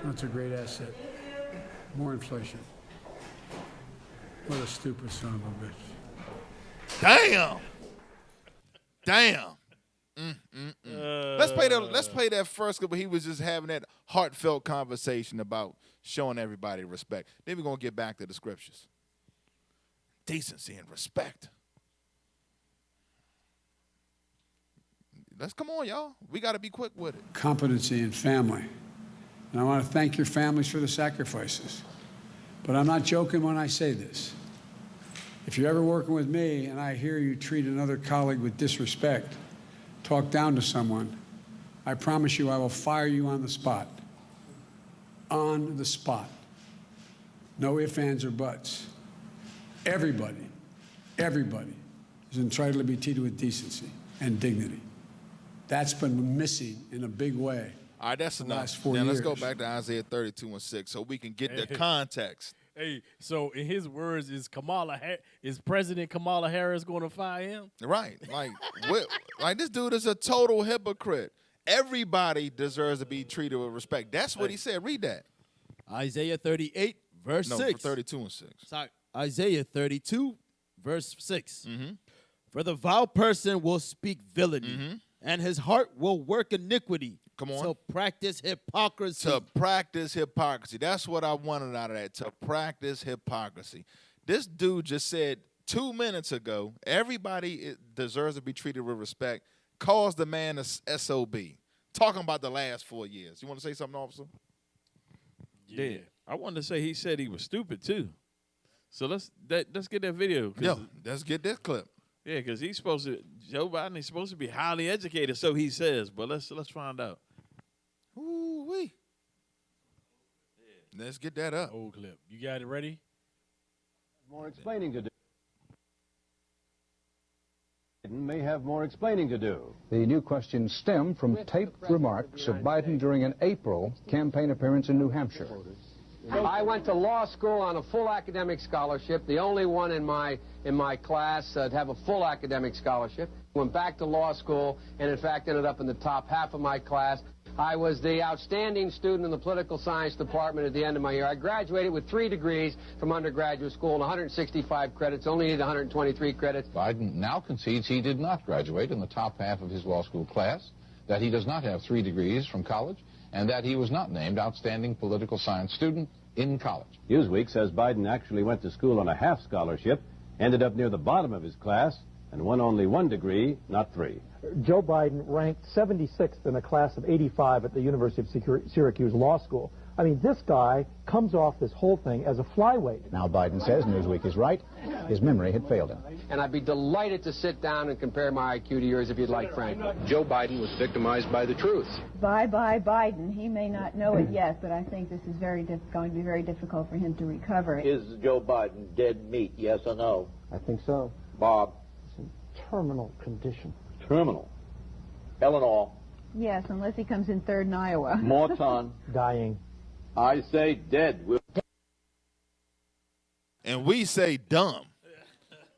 That's a great asset. More inflation. What a stupid son of a bitch. Damn. Let's play that first clip where he was just having that heartfelt conversation about showing everybody respect. Then we're going to get back to the scriptures. Decency and respect. Let's come on, y'all. We got to be quick with it. Competency and family. And I want to thank your families for the sacrifices. But I'm not joking when I say this. If you're ever working with me and I hear you treat another colleague with disrespect, talk down to someone, I promise you I will fire you on the spot. On the spot. No ifs, ands, or buts. Everybody is entitled to be treated with decency and dignity. That's been missing in a big way. All right, that's enough. Last 4 now years. Let's go back to Isaiah 32:6 so we can get the context. Hey, so in his words, is President Kamala Harris going to fire him? Right. Like, like this dude is a total hypocrite. Everybody deserves to be treated with respect. That's what he said. Read that. Isaiah 38, verse 6. No, 32 and 6. Sorry. Isaiah 32, verse 6. Mm-hmm. For the vile person will speak villainy, and his heart will work iniquity. Come on. To practice hypocrisy. To practice hypocrisy. That's what I wanted out of that. To practice hypocrisy. This dude just said 2 minutes ago, everybody deserves to be treated with respect. Calls the man a SOB. Talking about the last 4 years. You want to say something, officer? Yeah. I wanted to say he said he was stupid too. So let's get that video. Yo, let's get this clip. Yeah, because Joe Biden is supposed to be highly educated, so he says. But let's find out. Ooh-wee. Let's get that up. Old clip. You got it ready? More explaining to do. May have more explaining to do. The new questions stem from taped remarks of Biden during an April campaign appearance in New Hampshire. I went to law school on a full academic scholarship, the only one in my class to have a full academic scholarship. Went back to law school and, in fact, ended up in the top half of my class. I was the outstanding student in the political science department at the end of my year. I graduated with 3 degrees from undergraduate school and 165 credits, only needed 123 credits. Biden now concedes he did not graduate in the top half of his law school class, that he does not have 3 degrees from college, and that he was not named outstanding political science student in college. Newsweek says Biden actually went to school on a half scholarship, ended up near the bottom of his class, and won only 1 degree, not 3. Joe Biden ranked 76th in a class of 85 at the University of Syracuse Law School. I mean, this guy comes off this whole thing as a flyweight. Now Biden says Newsweek is right. His memory had failed him. And I'd be delighted to sit down and compare my IQ to yours if you'd like, Frank. Joe Biden was victimized by the truth. Bye-bye Biden. He may not know it yet, but I think this is going to be very difficult for him to recover. Is Joe Biden dead meat, yes or no? I think so. Bob? It's in terminal condition. Terminal. Eleanor? Yes, unless he comes in third in Iowa. Morton? Dying. I say dead. And we say dumb.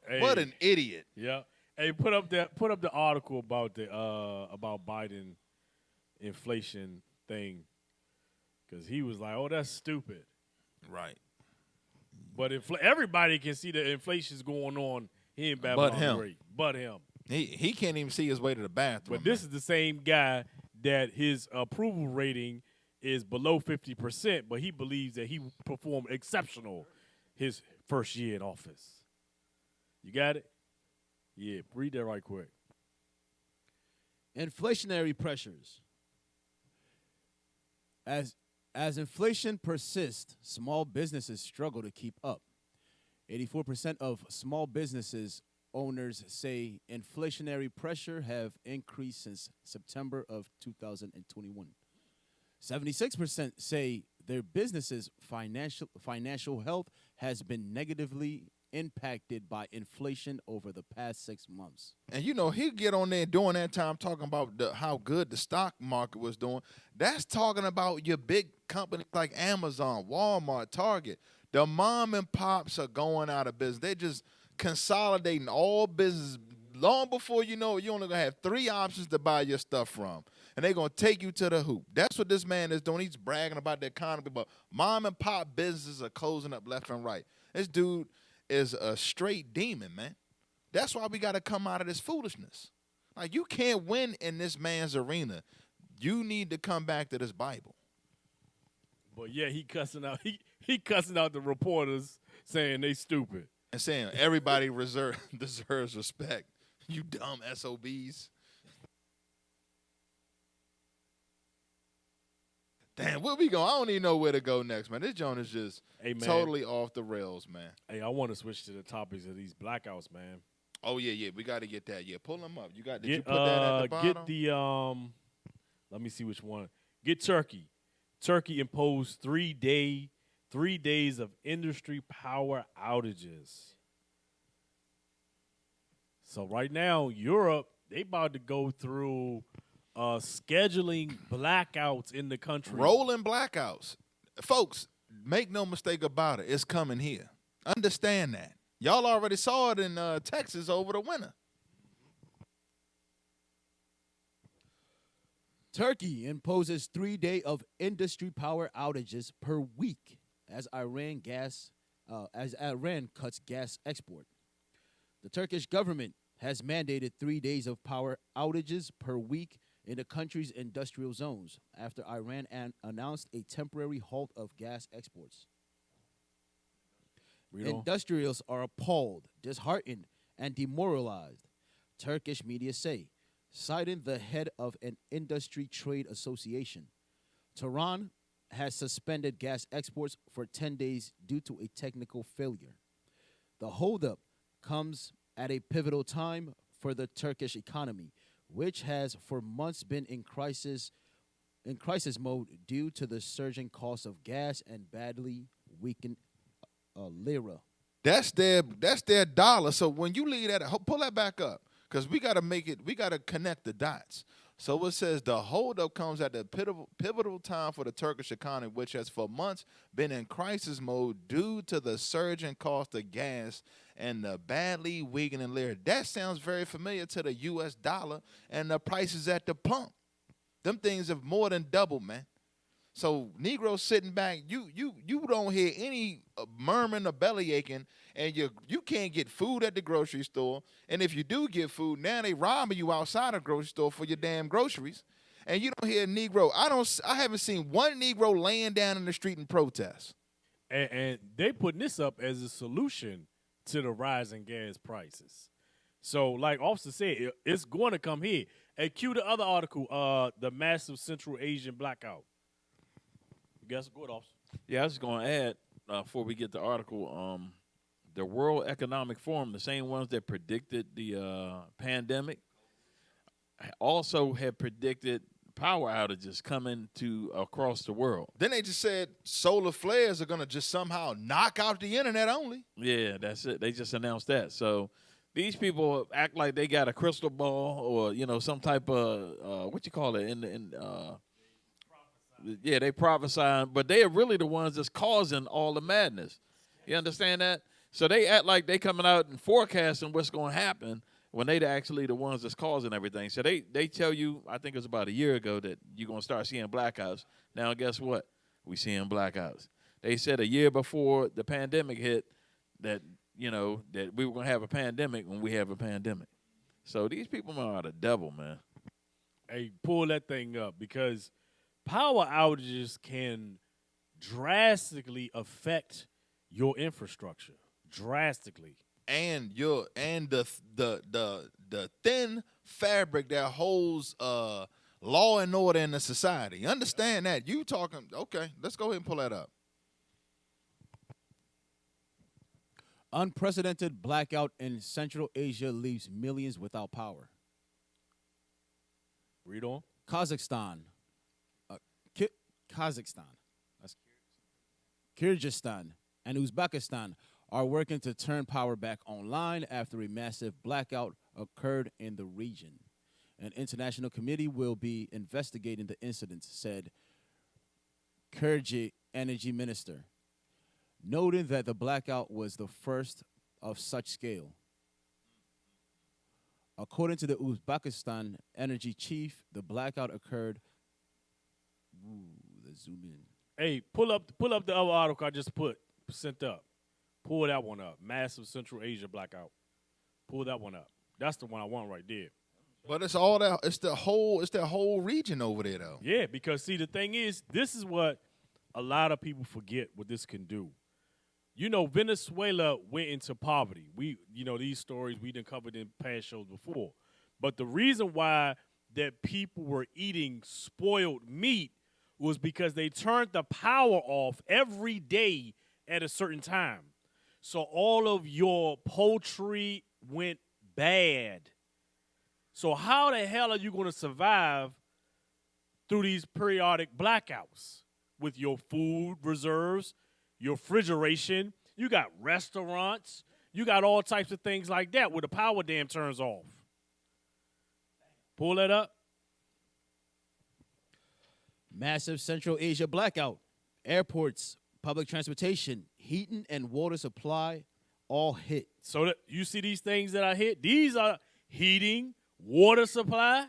Hey, what an idiot. Yeah. Hey, put up the article about Biden inflation thing, because he was like, "Oh, that's stupid." Right. But everybody can see that inflation's going on here in Babylon. But him. He can't even see his way to the bathroom. But this is the same guy that his approval rating is below 50%, but he believes that he performed exceptional his first year in office. You got it? Yeah, read that right quick. Inflationary pressures. As inflation persists, small businesses struggle to keep up. 84% of small businesses owners say inflationary pressure have increased since September of 2021. 76% say their businesses' financial health has been negatively impacted by inflation over the past 6 months. And you know, he get on there during that time talking about how good the stock market was doing. That's talking about your big companies like Amazon, Walmart, Target. The mom and pops are going out of business. They're just consolidating all business. Long before you know it, you're only going to have 3 options to buy your stuff from. And they're going to take you to the hoop. That's what this man is doing. He's bragging about the economy, but mom and pop businesses are closing up left and right. This dude is a straight demon, man. That's why we got to come out of this foolishness. Like, you can't win in this man's arena. You need to come back to this Bible. But yeah, he cussing out. He cussing out the reporters, saying they stupid and saying everybody deserves respect. You dumb SOBs. Damn, where we going? I don't even know where to go next, man. This joint is just totally off the rails, man. Hey, I want to switch to the topics of these blackouts, man. Oh yeah, we got to get that. Yeah, pull them up. Did you put that at the bottom? Get the let me see which one. Get Turkey. Turkey imposed 3 days of industry power outages. So right now, Europe, they about to go through scheduling blackouts in the country. Rolling blackouts. Folks, make no mistake about it, it's coming here. Understand that. Y'all already saw it in Texas over the winter. Turkey imposes 3 day of industry power outages per week as Iran cuts gas export. The Turkish government has mandated 3 days of power outages per week in the country's industrial zones after Iran announced a temporary halt of gas exports. Industrials are appalled, disheartened, and demoralized, Turkish media say, citing the head of an industry trade association. Tehran has suspended gas exports for 10 days due to a technical failure. The holdup comes at a pivotal time for the Turkish economy, which has for months been in crisis mode due to the surging cost of gas and badly weakened lira. That's their dollar. So when you leave that, pull that back up. Because we got to connect the dots. So it says the holdup comes at the pivotal time for the Turkish economy, which has for months been in crisis mode due to the surging cost of gas and the badly weakening lira. That sounds very familiar to the U.S. dollar and the prices at the pump. Them things have more than doubled, man. So Negroes sitting back, you don't hear any murmuring or belly aching, and you can't get food at the grocery store. And if you do get food, now they robbing you outside the grocery store for your damn groceries. And you don't hear a Negro. I haven't seen one Negro laying down in the street in protest. And they putting this up as a solution to the rising gas prices. So, like Officer said, it's going to come here. And cue the other article, the massive Central Asian blackout. Guess what, Officer? Yeah, I was going to add, before we get the article, the World Economic Forum, the same ones that predicted the pandemic, also had predicted power outages coming to across the world. Then they just said solar flares are going to just somehow knock out the internet only. Yeah, that's it. They just announced that. So these people act like they got a crystal ball or, some type of, what you call it, yeah, they prophesying, but they are really the ones that's causing all the madness. You understand that? So they act like they coming out and forecasting what's going to happen when they actually the ones that's causing everything. So they tell you, I think it was about a year ago, that you're going to start seeing blackouts. Now, guess what? We seeing blackouts. They said a year before the pandemic hit that, that we were going to have a pandemic when we have a pandemic. So these people are the devil, man. Hey, pull that thing up because power outages can drastically affect your infrastructure. Drastically. And the thin fabric that holds law and order in the society. Understand that. You talking, okay, let's go ahead and pull that up. Unprecedented blackout in Central Asia leaves millions without power. Read on. Kazakhstan, Kyrgyzstan, and Uzbekistan are working to turn power back online after a massive blackout occurred in the region. An international committee will be investigating the incidents, said Kyrgyz energy minister, noting that the blackout was the first of such scale. According to the Uzbekistan energy chief, the blackout occurred. Let's zoom in. Hey, pull up the other article I just sent up. Pull that one up. Massive Central Asia blackout. Pull that one up. That's the one I want right there. But it's all that. It's the whole region over there, though. Yeah, because see, the thing is, this is what a lot of people forget what this can do. Venezuela went into poverty. These stories we done covered in past shows before. But the reason why that people were eating spoiled meat was because they turned the power off every day at a certain time. So all of your poultry went bad. So how the hell are you going to survive through these periodic blackouts with your food reserves, your refrigeration? You got restaurants. You got all types of things like that where the power damn turns off. Pull that up. Massive Central Asia blackout. Airports Public transportation, heating, and water supply all hit. So that you see these things that I hit? These are heating, water supply.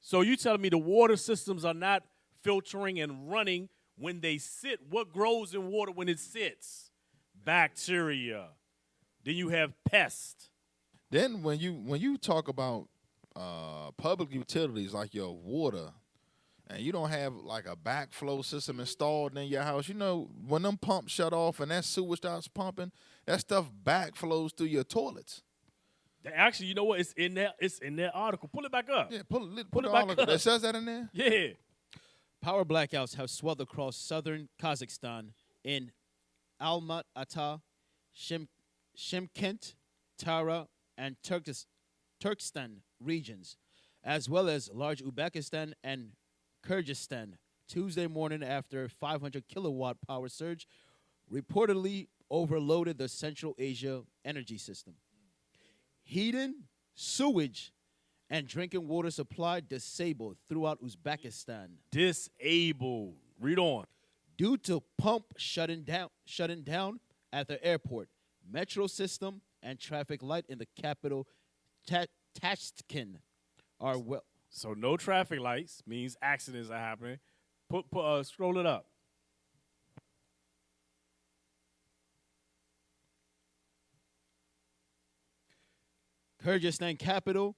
So you telling me the water systems are not filtering and running when they sit? What grows in water when it sits? Bacteria. Then you have pests. Then when you talk about public utilities like your water, and you don't have like a backflow system installed in your house, you know, when them pumps shut off and that sewage starts pumping, that stuff backflows through your toilets. Actually, you know what? It's in there. It's in that article. Pull it back up. Yeah, pull it the back article. up. That says that in there? Yeah. Power blackouts have swelled across southern Kazakhstan in Almat-Ata, Shymkent, Tara, and Turkestan regions, as well as large Uzbekistan and Kyrgyzstan Tuesday morning after 500 kilowatt power surge reportedly overloaded the Central Asia energy system. Heating, sewage, and drinking water supply disabled throughout Uzbekistan. Disabled. Read on. Due to pump shutting down at the airport, metro system, and traffic light in the capital, Tashkent, are well. So no traffic lights means accidents are happening. Scroll it up. Kyrgyzstan capital,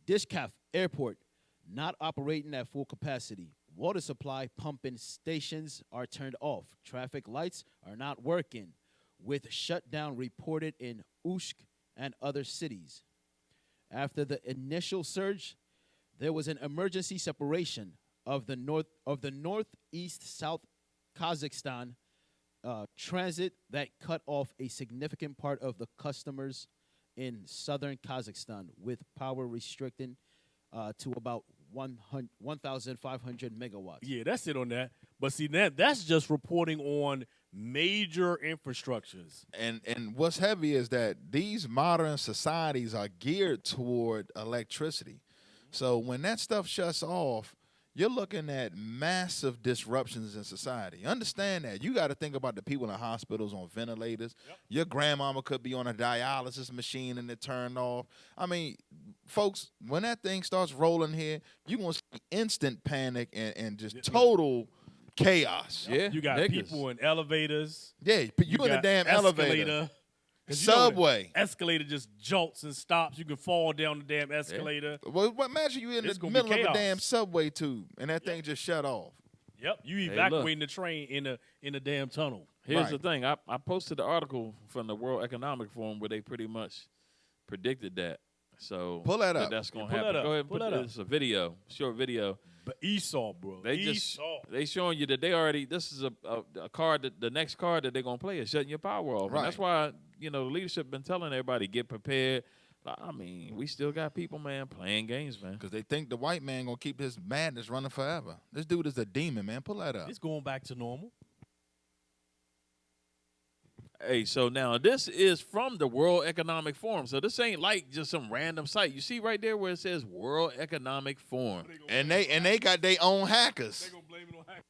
Dishkaf Airport, not operating at full capacity. Water supply pumping stations are turned off. Traffic lights are not working, with shutdown reported in Ushk and other cities. After the initial surge, there was an emergency separation of the northeast South Kazakhstan transit that cut off a significant part of the customers in southern Kazakhstan, with power restricting to about 1,500 megawatts. Yeah, that's it on that. But see, that's just reporting on major infrastructures. And what's heavy is that these modern societies are geared toward electricity. So when that stuff shuts off, you're looking at massive disruptions in society. Understand that. You got to think about the people in hospitals on ventilators. Yep. Your grandmama could be on a dialysis machine and it turned off. I mean, folks, when that thing starts rolling here, you're going to see instant panic and just total chaos. Yeah, you got people in elevators. Yeah, you in a damn elevator. Subway. Escalator just jolts and stops. You can fall down the damn escalator. Yeah. Well, imagine you in the middle of a damn subway tube and that thing just shut off. Yep, you evacuating the train in a damn tunnel. Here's the thing. I posted the article from the World Economic Forum where they pretty much predicted that. So pull that up. That's going to happen. Go ahead and put that up. It's a video, short video. But Esau, bro. They showing you that they already, this is a card, that the next card that they're going to play is shutting your power off. Right. And that's why, you know, the leadership been telling everybody, get prepared. I mean, we still got people, man, playing games, man. Because they think the white man going to keep his madness running forever. This dude is a demon, man. Pull that up. It's going back to normal. Hey, so now this is from the World Economic Forum. So this ain't like just some random site. You see right there where it says World Economic Forum. And they got their own hackers. They're going to blame it on hackers.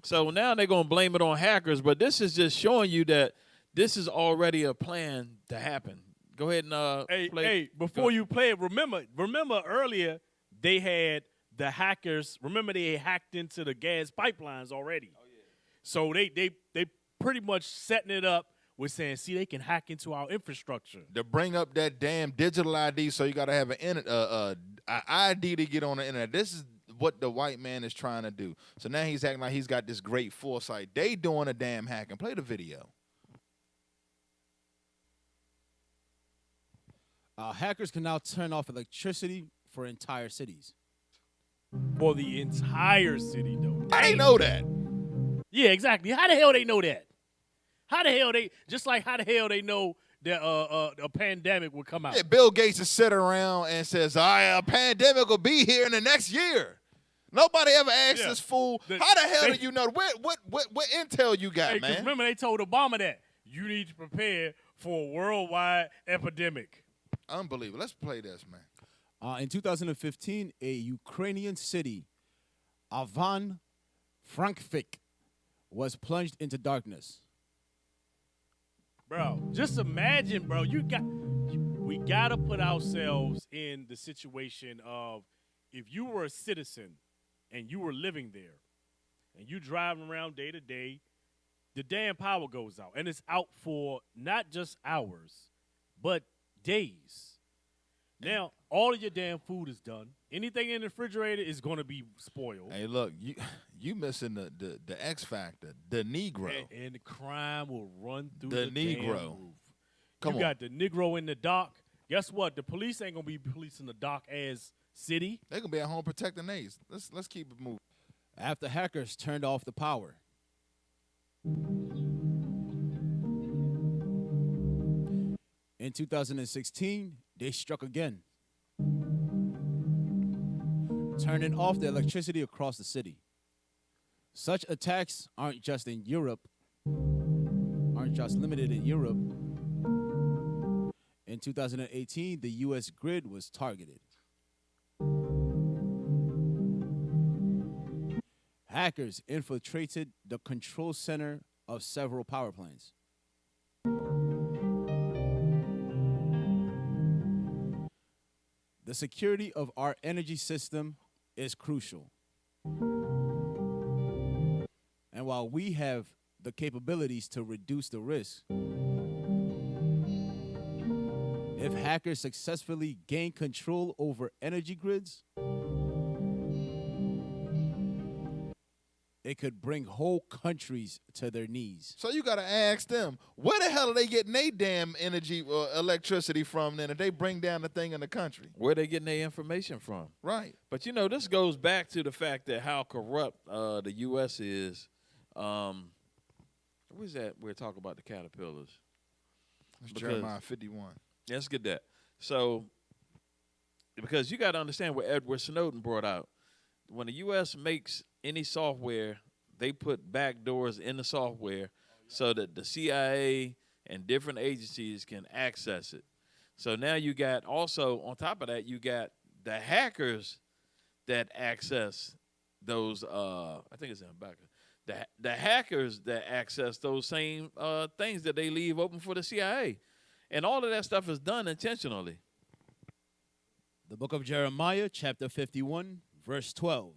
So now they're going to blame it on hackers, but this is just showing you that this is already a plan to happen. Go ahead and play. Hey, before you play it, remember earlier they had the hackers. Remember they hacked into the gas pipelines already. Oh, yeah. So they pretty much setting it up with saying, see, they can hack into our infrastructure. To bring up that damn digital ID, so you got to have an ID to get on the internet. This is what the white man is trying to do. So now he's acting like he's got this great foresight. They doing a damn hacking. Play the video. Hackers can now turn off electricity for entire cities. For the entire city, though. I didn't know that. Yeah, exactly. How the hell they know that? How the hell they know that a pandemic will come out? Yeah, Bill Gates is sitting around and says, a pandemic will be here in the next year. Nobody ever asked this fool, how the hell do you know? What intel you got, man? Remember they told Obama that you need to prepare for a worldwide epidemic. Unbelievable. Let's play this, man. In 2015, a Ukrainian city, Ivan Frankivsk, was plunged into darkness. Bro, just imagine, bro. We gotta put ourselves in the situation of if you were a citizen and you were living there and you driving around day to day, the damn power goes out. And it's out for not just hours, but days. Now, all of your damn food is done. Anything in the refrigerator is going to be spoiled. Hey, look, you missing the X factor, the Negro. And the crime will run through The the Negro. damn roof. Come you got the Negro in the dock. Guess what? The police ain't going to be policing the dock as city. They're going to be at home protecting theirs. Let's keep it moving. After hackers turned off the power, in 2016, they struck again, turning off the electricity across the city. Such attacks aren't just limited in Europe. In 2018, the U.S. grid was targeted. Hackers infiltrated the control center of several power plants. The security of our energy system is crucial. And while we have the capabilities to reduce the risk, if hackers successfully gain control over energy grids, it could bring whole countries to their knees. So you got to ask them, where the hell are they getting their damn energy or electricity from then if they bring down the thing in the country? Where they getting their information from? Right. But, you know, this goes back to the fact that how corrupt the U.S. is. Where's that? We're talking about the caterpillars. It's Jeremiah 51. Let's get that. So, because you got to understand what Edward Snowden brought out. When the U.S. makes any software, they put back doors in the software so that the CIA and different agencies can access it. So now you got also, on top of that, you got the hackers that access those, I think it's in the back. The hackers that access those same things that they leave open for the CIA. And all of that stuff is done intentionally. The book of Jeremiah, chapter 51, verse 12.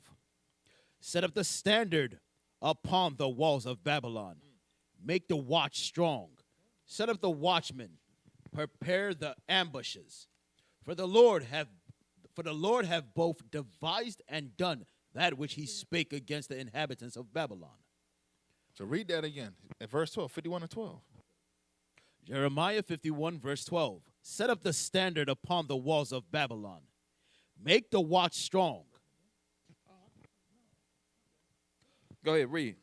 Set up the standard upon the walls of Babylon. Make the watch strong. Set up the watchmen. Prepare the ambushes. For the Lord have both devised and done that which he spake against the inhabitants of Babylon. So read that again. At verse 12, 51 and 12. Jeremiah 51, verse 12. Set up the standard upon the walls of Babylon. Make the watch strong. Go ahead, read.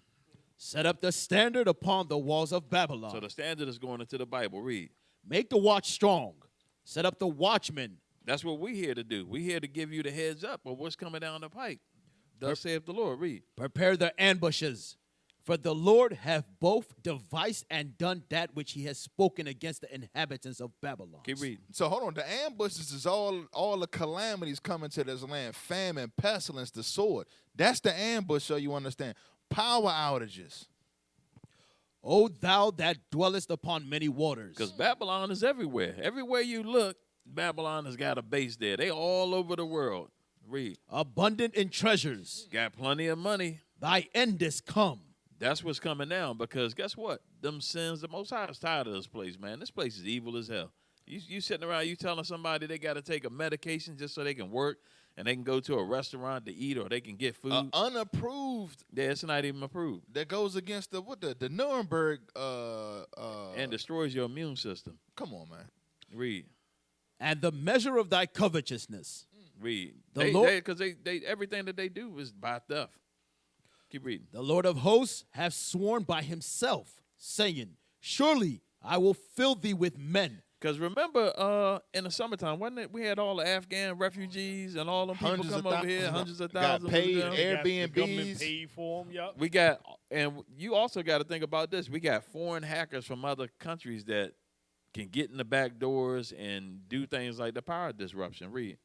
Set up the standard upon the walls of Babylon. So the standard is going into the Bible. Read. Make the watch strong. Set up the watchmen. That's what we're here to do. We're here to give you the heads up of what's coming down the pike. Thus saith the Lord. Read. Prepare the ambushes. For the Lord hath both devised and done that which he has spoken against the inhabitants of Babylon. Keep reading. So hold on. The ambushes is all the calamities coming to this land. Famine, pestilence, the sword. That's the ambush, so you understand. Power outages. O thou that dwellest upon many waters. Because Babylon is everywhere. Everywhere you look, Babylon has got a base there. They all over the world. Read. Abundant in treasures. Got plenty of money. Thy end is come. That's what's coming down, because guess what? Them sins, the Most High is tired of this place, man. This place is evil as hell. You sitting around, you telling somebody they got to take a medication just so they can work and they can go to a restaurant to eat or they can get food. Unapproved. Yeah, it's not even approved. That goes against the Nuremberg. And destroys your immune system. Come on, man. Read. And the measure of thy covetousness. Read. Lord, because they everything that they do is by theft. Keep reading. The Lord of hosts hath sworn by himself, saying, surely I will fill thee with men. Because remember, in the summertime, wasn't it? We had all the Afghan refugees and all them people come over here, hundreds of thousands. Got paid of them. Airbnbs. The government paid for them, yep. We got, and you also got to think about this. We got foreign hackers from other countries that can get in the back doors and do things like the power disruption. Read.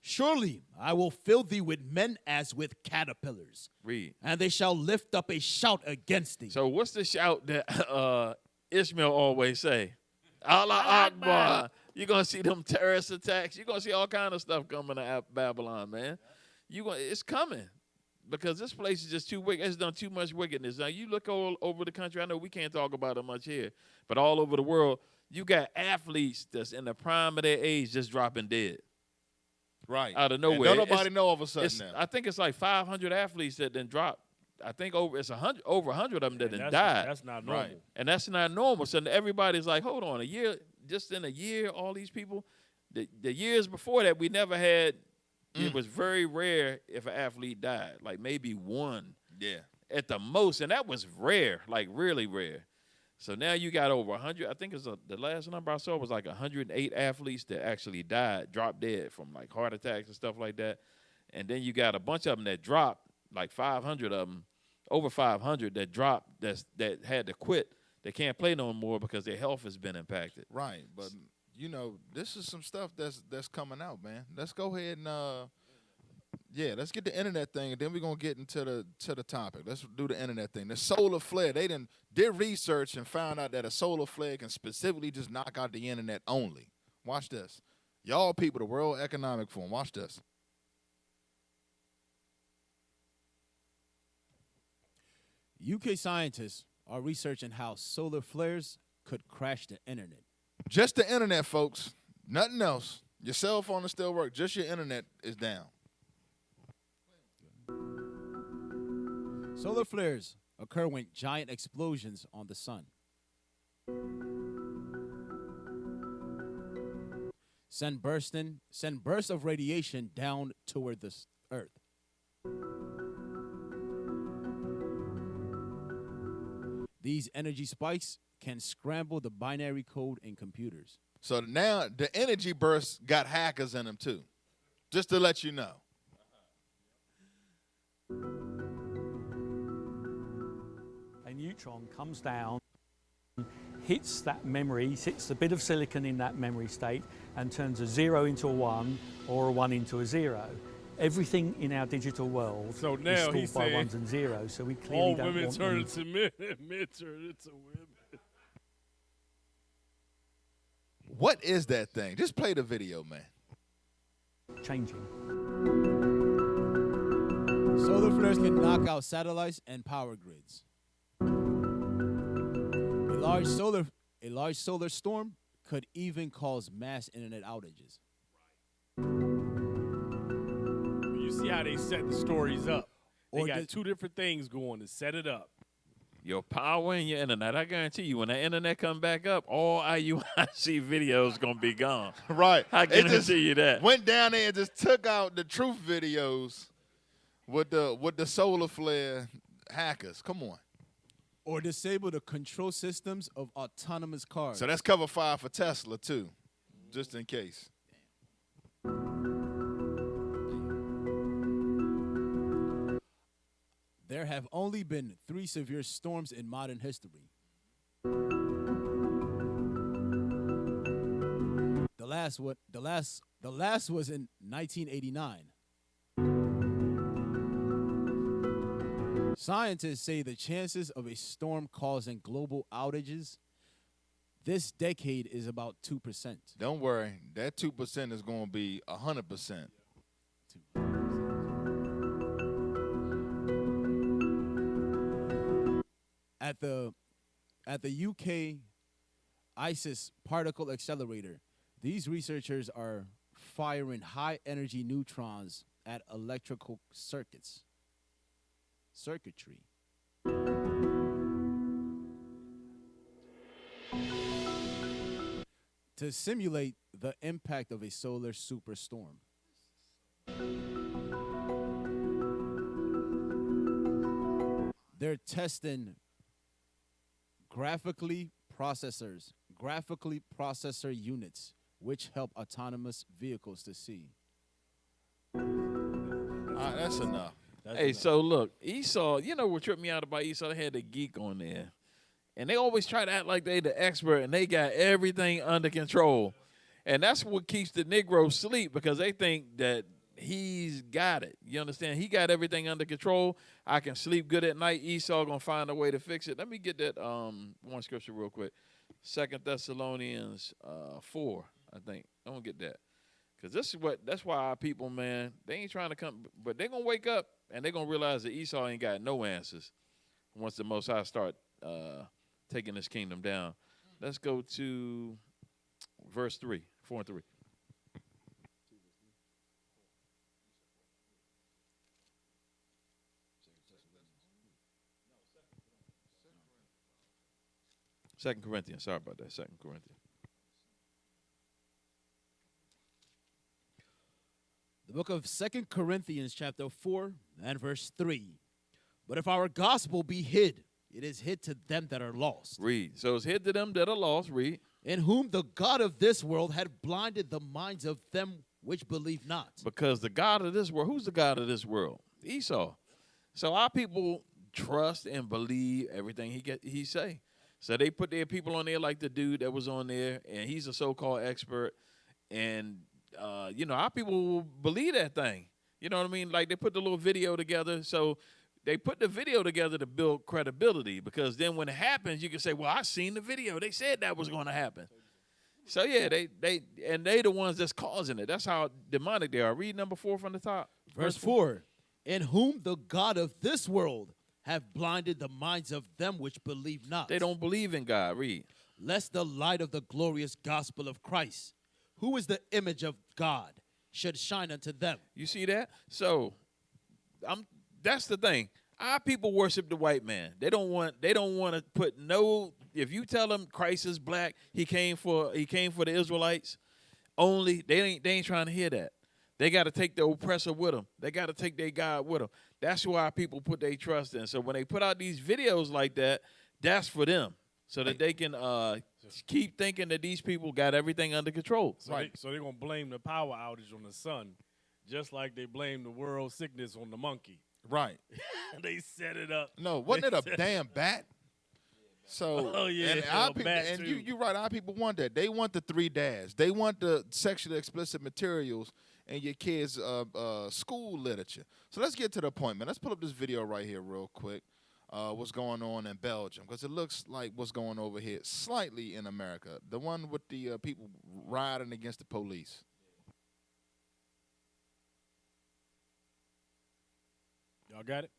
Surely I will fill thee with men as with caterpillars. Read. And they shall lift up a shout against thee. So what's the shout that Ishmael always say? Allah Akbar. You're going to see them terrorist attacks. You're going to see all kind of stuff coming to Babylon, man. It's coming because this place is just too wicked. It's done too much wickedness. Now, you look all over the country. I know we can't talk about it much here, but all over the world, you got athletes that's in the prime of their age just dropping dead. Right. Out of nowhere. And don't nobody know all of a sudden now. I think it's like 500 athletes that then dropped. I think over 100 of them that then died. That's not normal. Right. And that's not normal. So everybody's like, hold on, just in a year, all these people. The years before that, we never had, it was very rare if an athlete died. Like maybe one. Yeah. At the most. And that was rare, like really rare. So now you got over 100. I think the last number I saw was like 108 athletes that actually died, dropped dead from like heart attacks and stuff like that. And then you got a bunch of them that dropped, like 500 of them, over 500 that dropped, that had to quit. They can't play no more because their health has been impacted. Right, but this is some stuff that's coming out, man. Let's go ahead and let's get the internet thing, and then we're gonna get into the topic. Let's do the internet thing. The solar flare. They did research and found out that a solar flare can specifically just knock out the internet only. Watch this, y'all people. The World Economic Forum. Watch this. UK scientists are researching how solar flares could crash the internet. Just the internet, folks. Nothing else. Your cell phone will still work. Just your internet is down. Solar flares occur when giant explosions on the sun. Send bursts of radiation down toward the Earth. These energy spikes can scramble the binary code in computers. So now the energy bursts got hackers in them too. Just to let you know. A neutron comes down, hits that memory, hits a bit of silicon in that memory state and turns a 0 into a 1 or a 1 into a 0. Everything in our digital world So now is he's scored by saying 1s and 0s, so we clearly all don't women want turn them into men, men turn into women. What is that thing? Just play the video, man. changing. Solar flares can knock out satellites and power grids. A large solar storm could even cause mass internet outages. You see how they set the stories up. They Or got did- two different things going to set it up. Your power and your internet. I guarantee you, when the internet come back up, all IUIC videos gonna be gone. Right. I It just guarantee you that. Went down there and just took out the truth videos with the solar flare hackers. Come on. Or disable the control systems of autonomous cars. So that's cover fire for Tesla too, just in case. There have only been 3 severe storms in modern history. The last was in 1989. Scientists say the chances of a storm causing global outages this decade is about 2%. Don't worry, that 2% is going to be 100%. At the UK ISIS particle accelerator, these researchers are firing high energy neutrons at electrical circuitry. To simulate the impact of a solar superstorm. They're testing graphically processor units, which help autonomous vehicles to see. That's enough. So look, Esau, you know what tripped me out about Esau? They had the geek on there. And they always try to act like they the expert and they got everything under control. And that's what keeps the Negroes asleep because they think that he's got it. You understand? He got everything under control. I can sleep good at night. Esau going to find a way to fix it. Let me get that one scripture real quick. 2 Thessalonians 4, I think. I'm going to get that. Because that's why our people, man, they ain't trying to come, but they're going to wake up and they're going to realize that Esau ain't got no answers once the Most High start taking his kingdom down. Let's go to verse 3, 4 and 3. Second Corinthians, sorry about that, 2 Corinthians. The book of 2 Corinthians chapter 4 and verse 3. But if our gospel be hid, it is hid to them that are lost. Read. So it's hid to them that are lost. Read. In whom the God of this world had blinded the minds of them which believe not. Because the God of this world, who's the God of this world? Esau. So our people trust and believe everything he say. So they put their people on there like the dude that was on there, and he's a so-called expert. And, our people will believe that thing. You know what I mean? Like they put the little video together. So they put the video together to build credibility, because then when it happens, you can say, well, I seen the video. They said that was going to happen. So, yeah, they the ones that's causing it. That's how demonic they are. Read number 4 from the top. Verse 4. In whom the God of this world have blinded the minds of them which believe not. They don't believe in God. Read. Lest the light of the glorious gospel of Christ, who is the image of God, should shine unto them. You see that? So that's the thing. Our people worship the white man. They don't want to put no. If you tell them Christ is black, he came for the Israelites only. They ain't trying to hear that. They got to take the oppressor with them. They got to take their God with them. That's who our people put their trust in. So when they put out these videos like that, that's for them, so that they can keep thinking that these people got everything under control. So they're going to blame the power outage on the sun, just like they blame the world sickness on the monkey. Right. They set it up. No, wasn't it a damn bat? So, and our people, and you're right, our people want that. They want the 3 dads. They want the sexually explicit materials in your kids' school literature. So let's get to the point, man. Let's pull up this video right here real quick. What's going on in Belgium, because it looks like what's going over here slightly in America. The one with the people rioting against the police. Y'all got it?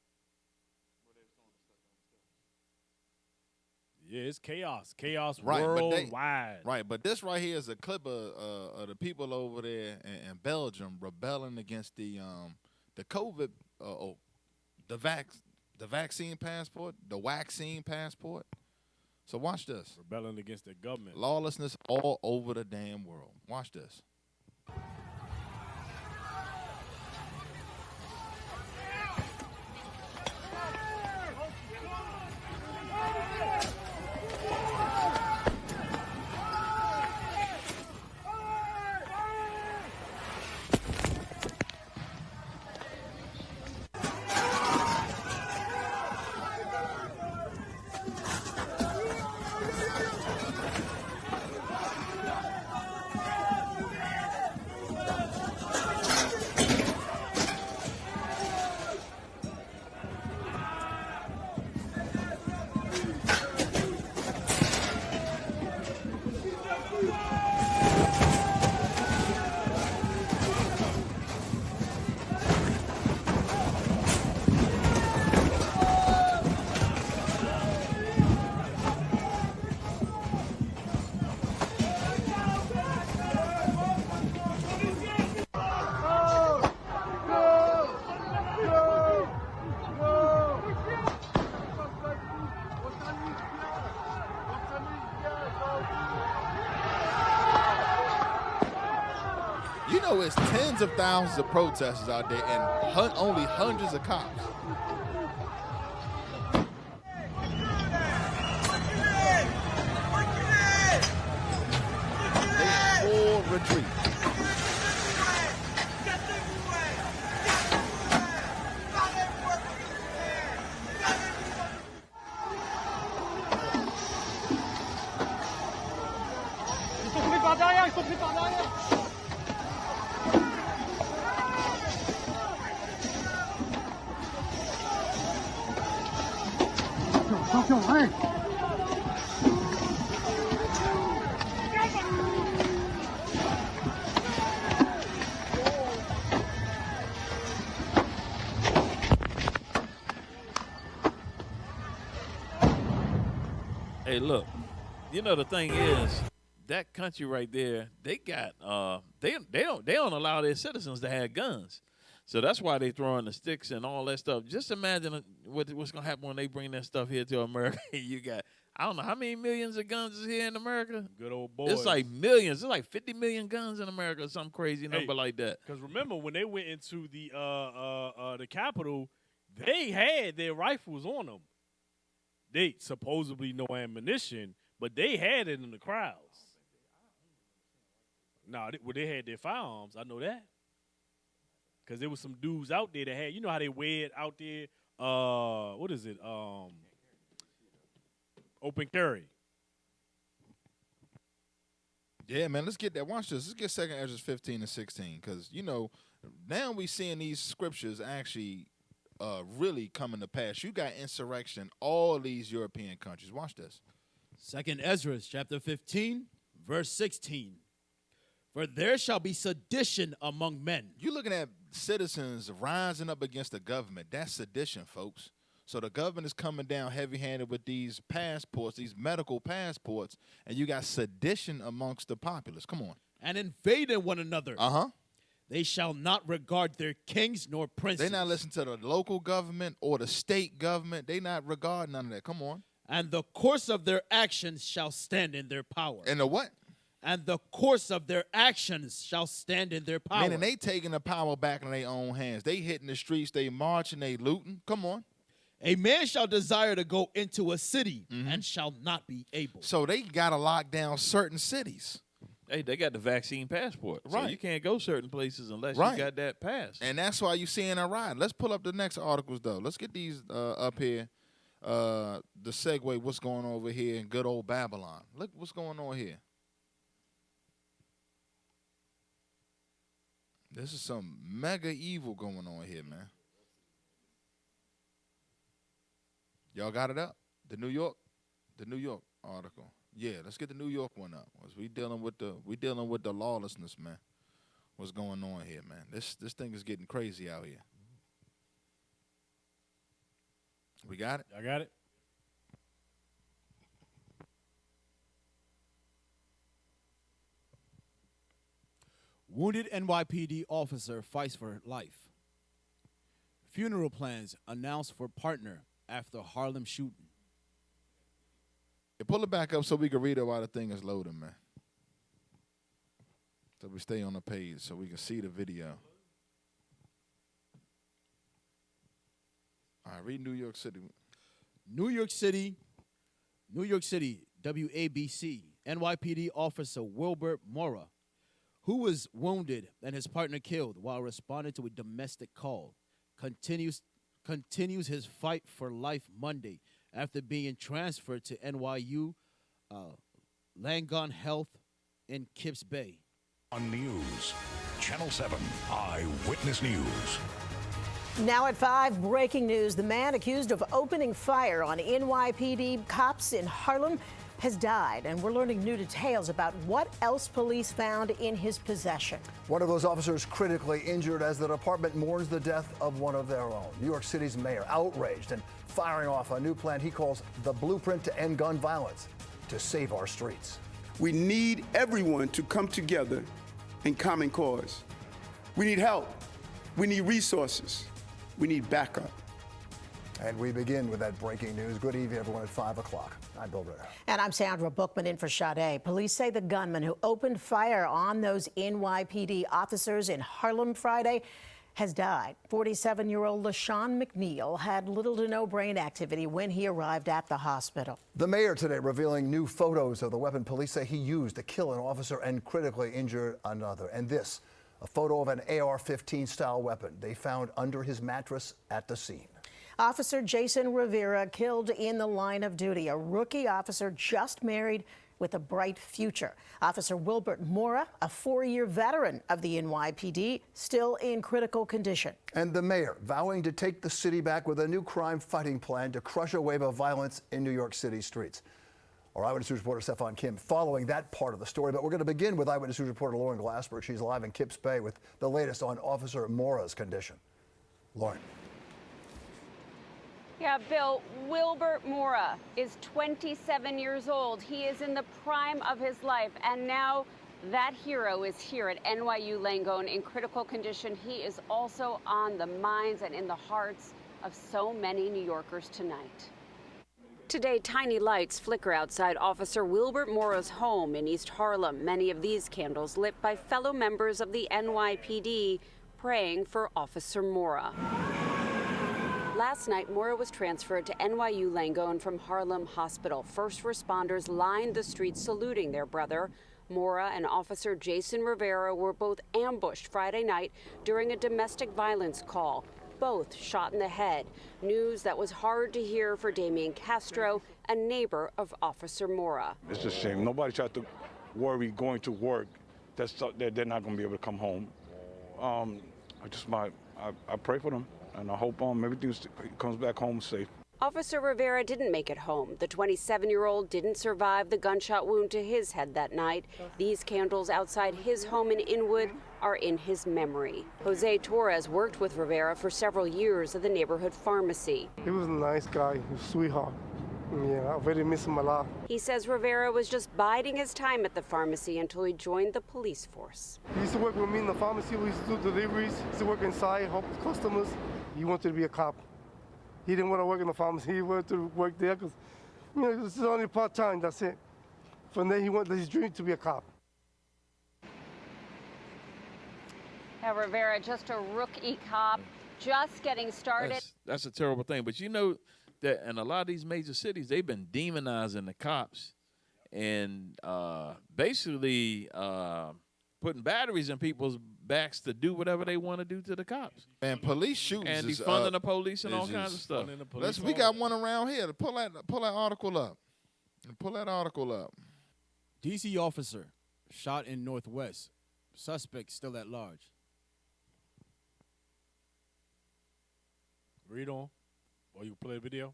Yeah, it's chaos. Chaos worldwide. But this right here is a clip of the people over there in Belgium rebelling against the COVID, the vaccine passport, the waxine passport. So watch this. Rebelling against the government. Lawlessness all over the damn world. Watch this. You know, it's tens of thousands of protesters out there and only hundreds of cops. They full retreat. Ils sont pris par derrière, ils sont pris par derrière. Hey, look, you know the thing is, that country right there, they got they don't allow their citizens to have guns, so that's why they throwing the sticks and all that stuff. Just imagine what's gonna happen when they bring that stuff here to America. You got, I don't know how many millions of guns is here in America. Good old boys. It's like millions. It's like 50 million guns in America, or some crazy number like that. Because remember when they went into the Capitol, they had their rifles on them. They supposedly no ammunition, but they had it in the crowds. No, they had their firearms. I know that. Because there was some dudes out there that had, you know how they wear it out there? What is it? Open carry. Yeah, man, let's get that. Watch this. Let's get 2 Ezra 15 and 16. Because, you know, now we seeing these scriptures actually really coming to pass. You got insurrection in all these European countries. Watch this. 2 Ezra chapter 15, verse 16. For there shall be sedition among men. You're looking at citizens rising up against the government. That's sedition, folks. So the government is coming down heavy-handed with these passports, these medical passports, and you got sedition amongst the populace. Come on. And invading one another. Uh-huh. They shall not regard their kings nor princes. They not listen to the local government or the state government. They not regard none of that. Come on. And the course of their actions shall stand in their power. And the what? And the course of their actions shall stand in their power. Meaning they taking the power back in their own hands. They hitting the streets, they marching, they looting. Come on. A man shall desire to go into a city and shall not be able. So they got to lock down certain cities. Hey, they got the vaccine passport. Right. So you can't go certain places unless Right. you got that pass. And that's why you're seeing a riot. Let's pull up the next articles, though. Let's get these up here. The segue, what's going on over here in good old Babylon. Look what's going on here. This is some mega evil going on here, man. Y'all got it up? The New York article. Yeah, let's get the New York one up. We dealing with the lawlessness, man. What's going on here, man? This thing is getting crazy out here. We got it? I got it. Wounded NYPD officer fights for life. Funeral plans announced for partner after Harlem shooting. Yeah, pull it back up so we can read it while the thing is loading, man. So we stay on the page so we can see the video. All right, read New York City. New York City, WABC, NYPD officer Wilbert Mora, who was wounded and his partner killed while responding to a domestic call, continues his fight for life Monday after being transferred to NYU Langone Health in Kips Bay. On News, Channel 7 Eyewitness News. Now at 5, breaking news. The man accused of opening fire on NYPD cops in Harlem has died, and we're learning new details about what else police found in his possession. One of those officers critically injured as the department mourns the death of one of their own. New York City's mayor outraged and firing off a new plan he calls the blueprint to end gun violence to save our streets. We need everyone to come together in common cause. We need help. We need resources. We need backup. And we begin with that breaking news. Good evening, everyone, at 5 o'clock. I'm Bill Ritter. And I'm Sandra Bookman in for Sade. Police say the gunman who opened fire on those NYPD officers in Harlem Friday has died. 47-year-old LaShawn McNeil had little to no brain activity when he arrived at the hospital. The mayor today revealing new photos of the weapon police say he used to kill an officer and critically injure another. And this, a photo of an AR-15 style weapon they found under his mattress at the scene. Officer Jason Rivera killed in the line of duty, a rookie officer just married with a bright future. Officer Wilbert Mora, a 4-year veteran of the NYPD, still in critical condition. And the mayor vowing to take the city back with a new crime-fighting plan to crush a wave of violence in New York City streets. Our Eyewitness News reporter Stefan Kim following that part of the story, but we're going to begin with Eyewitness News reporter Lauren Glassberg. She's live in Kips Bay with the latest on Officer Mora's condition. Lauren. Yeah, Bill, Wilbert Mora is 27 years old. He is in the prime of his life, and now that hero is here at NYU Langone in critical condition. He is also on the minds and in the hearts of so many New Yorkers tonight. Today, tiny lights flicker outside Officer Wilbert Mora's home in East Harlem. Many of these candles lit by fellow members of the NYPD praying for Officer Mora. Last night, Mora was transferred to NYU Langone from Harlem Hospital. First responders lined the streets saluting their brother. Mora and Officer Jason Rivera were both ambushed Friday night during a domestic violence call. Both shot in the head. News that was hard to hear for Damian Castro, a neighbor of Officer Mora. It's a shame. Nobody tried to worry going to work that they're not going to be able to come home. I pray for them, and I hope everything comes back home safe. Officer Rivera didn't make it home. The 27-year-old didn't survive the gunshot wound to his head that night. These candles outside his home in Inwood are in his memory. Jose Torres worked with Rivera for several years at the neighborhood pharmacy. He was a nice guy, he was a sweetheart. Yeah, I really miss him a lot. He says Rivera was just biding his time at the pharmacy until he joined the police force. He used to work with me in the pharmacy. We used to do deliveries. He used to work inside, help customers. He wanted to be a cop. He didn't want to work in the pharmacy. He wanted to work there because, this is only part-time, that's it. From there, he wanted his dream to be a cop. Now, Rivera, just a rookie cop, just getting started. That's a terrible thing. But you know that in a lot of these major cities, they've been demonizing the cops and basically putting batteries in people's backs to do whatever they want to do to the cops. And police shootings and defunding the police and all kinds of stuff. We got one around here. Pull that article up. Pull that article up. D.C. officer shot in Northwest. Suspect still at large. Read on. Or you play a video.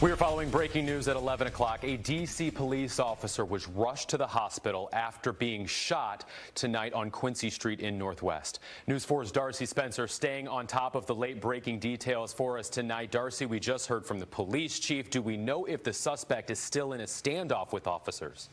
We are following breaking news at 11 o'clock. A D.C. police officer was rushed to the hospital after being shot tonight on Quincy Street in Northwest. News 4's Darcy Spencer staying on top of the late breaking details for us tonight. Darcy, we just heard from the police chief. Do we know if the suspect is still in a standoff with officers?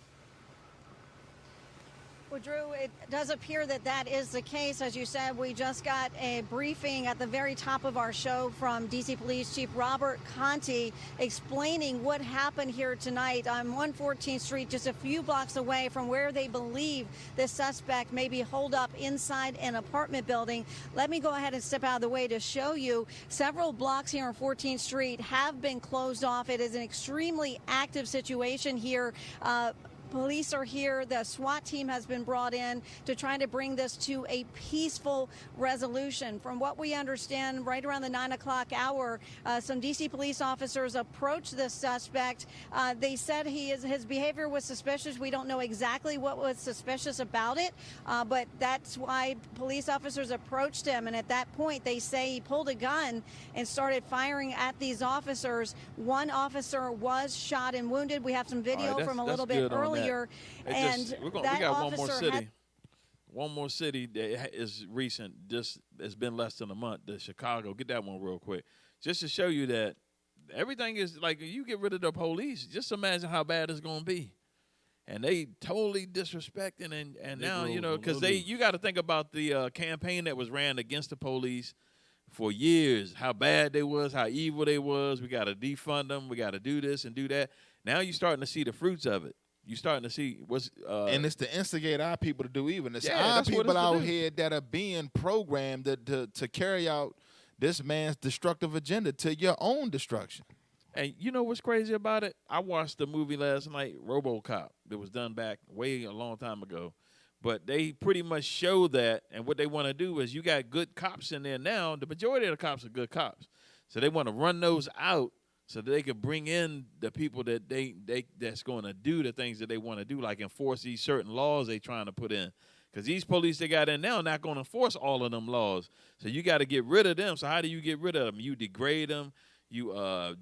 Well, Drew, it does appear that that is the case. As you said, we just got a briefing at the very top of our show from D.C. Police Chief Robert Conti explaining what happened here tonight on 114th Street, just a few blocks away from where they believe the suspect may be holed up inside an apartment building. Let me go ahead and step out of the way to show you. Several blocks here on 14th Street have been closed off. It is an extremely active situation here. Police are here. The SWAT team has been brought in to try to bring this to a peaceful resolution. From what we understand, right around the 9 o'clock hour, some D.C. police officers approached the suspect. They said his behavior was suspicious. We don't know exactly what was suspicious about it, but that's why police officers approached him. And at that point, they say he pulled a gun and started firing at these officers. One officer was shot and wounded. We have some video from a little bit earlier. And we got one more city that is recent. Just it's been less than a month. The Chicago. Get that one real quick, just to show you that everything is like you get rid of the police. Just imagine how bad it's going to be. And they totally disrespecting and now because you got to think about the campaign that was ran against the police for years. How bad they was, how evil they was. We got to defund them. We got to do this and do that. Now you're starting to see the fruits of it. You're starting to see what's and it's to instigate our people to do evil. It's our people out here that are being programmed to carry out this man's destructive agenda to your own destruction. And you know what's crazy about it? I watched the movie last night, RoboCop, that was done back way a long time ago. But they pretty much show that, and what they want to do is you got good cops in there now. The majority of the cops are good cops. So they want to run those out so that they could bring in the people that that's going to do the things that they want to do, like enforce these certain laws they trying to put in. Because these police they got in now are not going to enforce all of them laws. So you got to get rid of them. So how do you get rid of them? You degrade them, you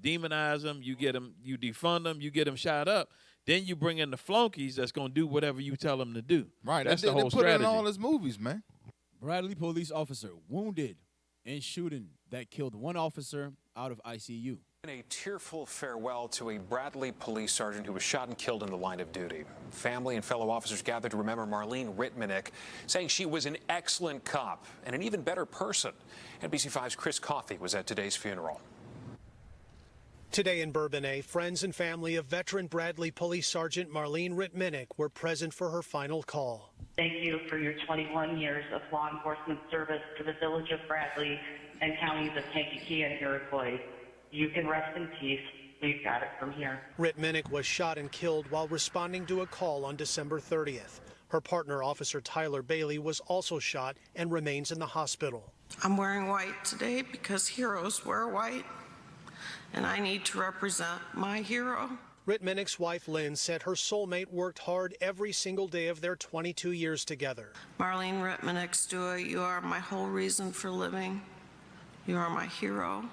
demonize them, you defund them, you get them shot up. Then you bring in the flunkies that's going to do whatever you tell them to do. Right. That's the they whole put strategy. it in all his movies, man. Bradley police officer wounded in shooting that killed one officer out of ICU. A tearful farewell to a Bradley police sergeant who was shot and killed in the line of duty. Family and fellow officers gathered to remember Marlene Ritmanick, saying she was an excellent cop and an even better person. NBC5's Chris Coffey was at today's funeral. Today in Bourbonnais, friends and family of veteran Bradley Police Sergeant Marlene Ritmanick were present for her final call. Thank you for your 21 years of law enforcement service to the village of Bradley and counties of Kankakee and Iroquois. You can rest in peace. We've got it from here. Ritmanick was shot and killed while responding to a call on December 30th. Her partner, Officer Tyler Bailey, was also shot and remains in the hospital. I'm wearing white today because heroes wear white, and I need to represent my hero. Ritmanick's wife, Lynn, said her soulmate worked hard every single day of their 22 years together. Marlene Ritmanick Stewart, you are my whole reason for living. You are my hero,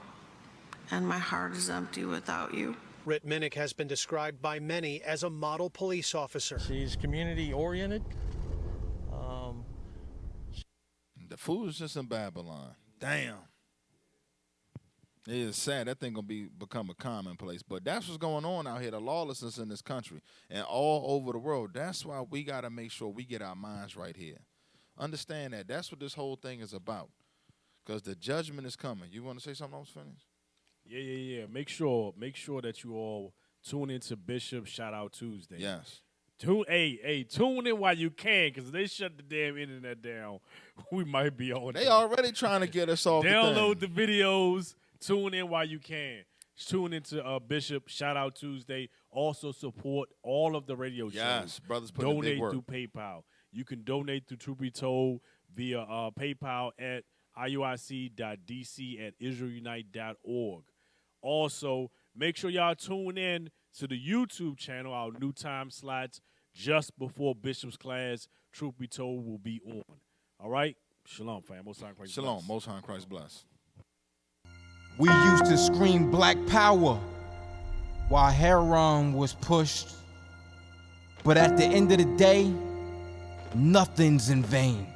and my heart is empty without you. Ritmanick has been described by many as a model police officer. She's community-oriented. The foolishness in Babylon. Damn. It is sad. That thing gonna become a commonplace. But that's what's going on out here. The lawlessness in this country and all over the world. That's why we gotta make sure we get our minds right here. Understand that. That's what this whole thing is about. Because the judgment is coming. You want to say something else, Phinehas? Yeah. Make sure that you all tune into Bishop Shout Out Tuesday. Yes. Tune in while you can, because they shut the damn internet down. We might be on. They already trying to get us off. Download the videos. Tune in while you can. Tune into Bishop Shout Out Tuesday. Also support all of the radio shows. Yes, brothers putting in big work. Donate through PayPal. You can donate through Truth Be Told via PayPal at IUIC.dc@israelunite.org. Also, make sure y'all tune in to the YouTube channel. Our new time slots just before Bishop's class, Truth Be Told, will be on. All right? Shalom, fam. Most High Christ Shalom. bless. Most High Christ bless. We used to scream black power while heroin was pushed. But at the end of the day, nothing's in vain.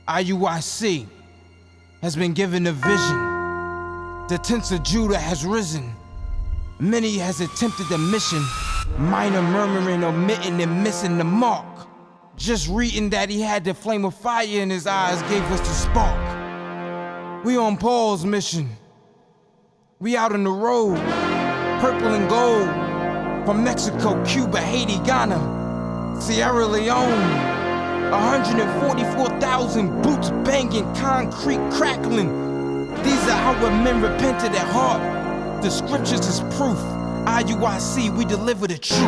IUIC has been given a vision. The tents of Judah has risen. Many has attempted the mission. Minor murmuring, omitting, and missing the mark. Just reading that he had the flame of fire in his eyes gave us the spark. We on Paul's mission. We out on the road, purple and gold. From Mexico, Cuba, Haiti, Ghana, Sierra Leone. 144,000 boots banging, concrete crackling. These are how men repented at heart. The scriptures is proof. IUIC, we deliver the truth.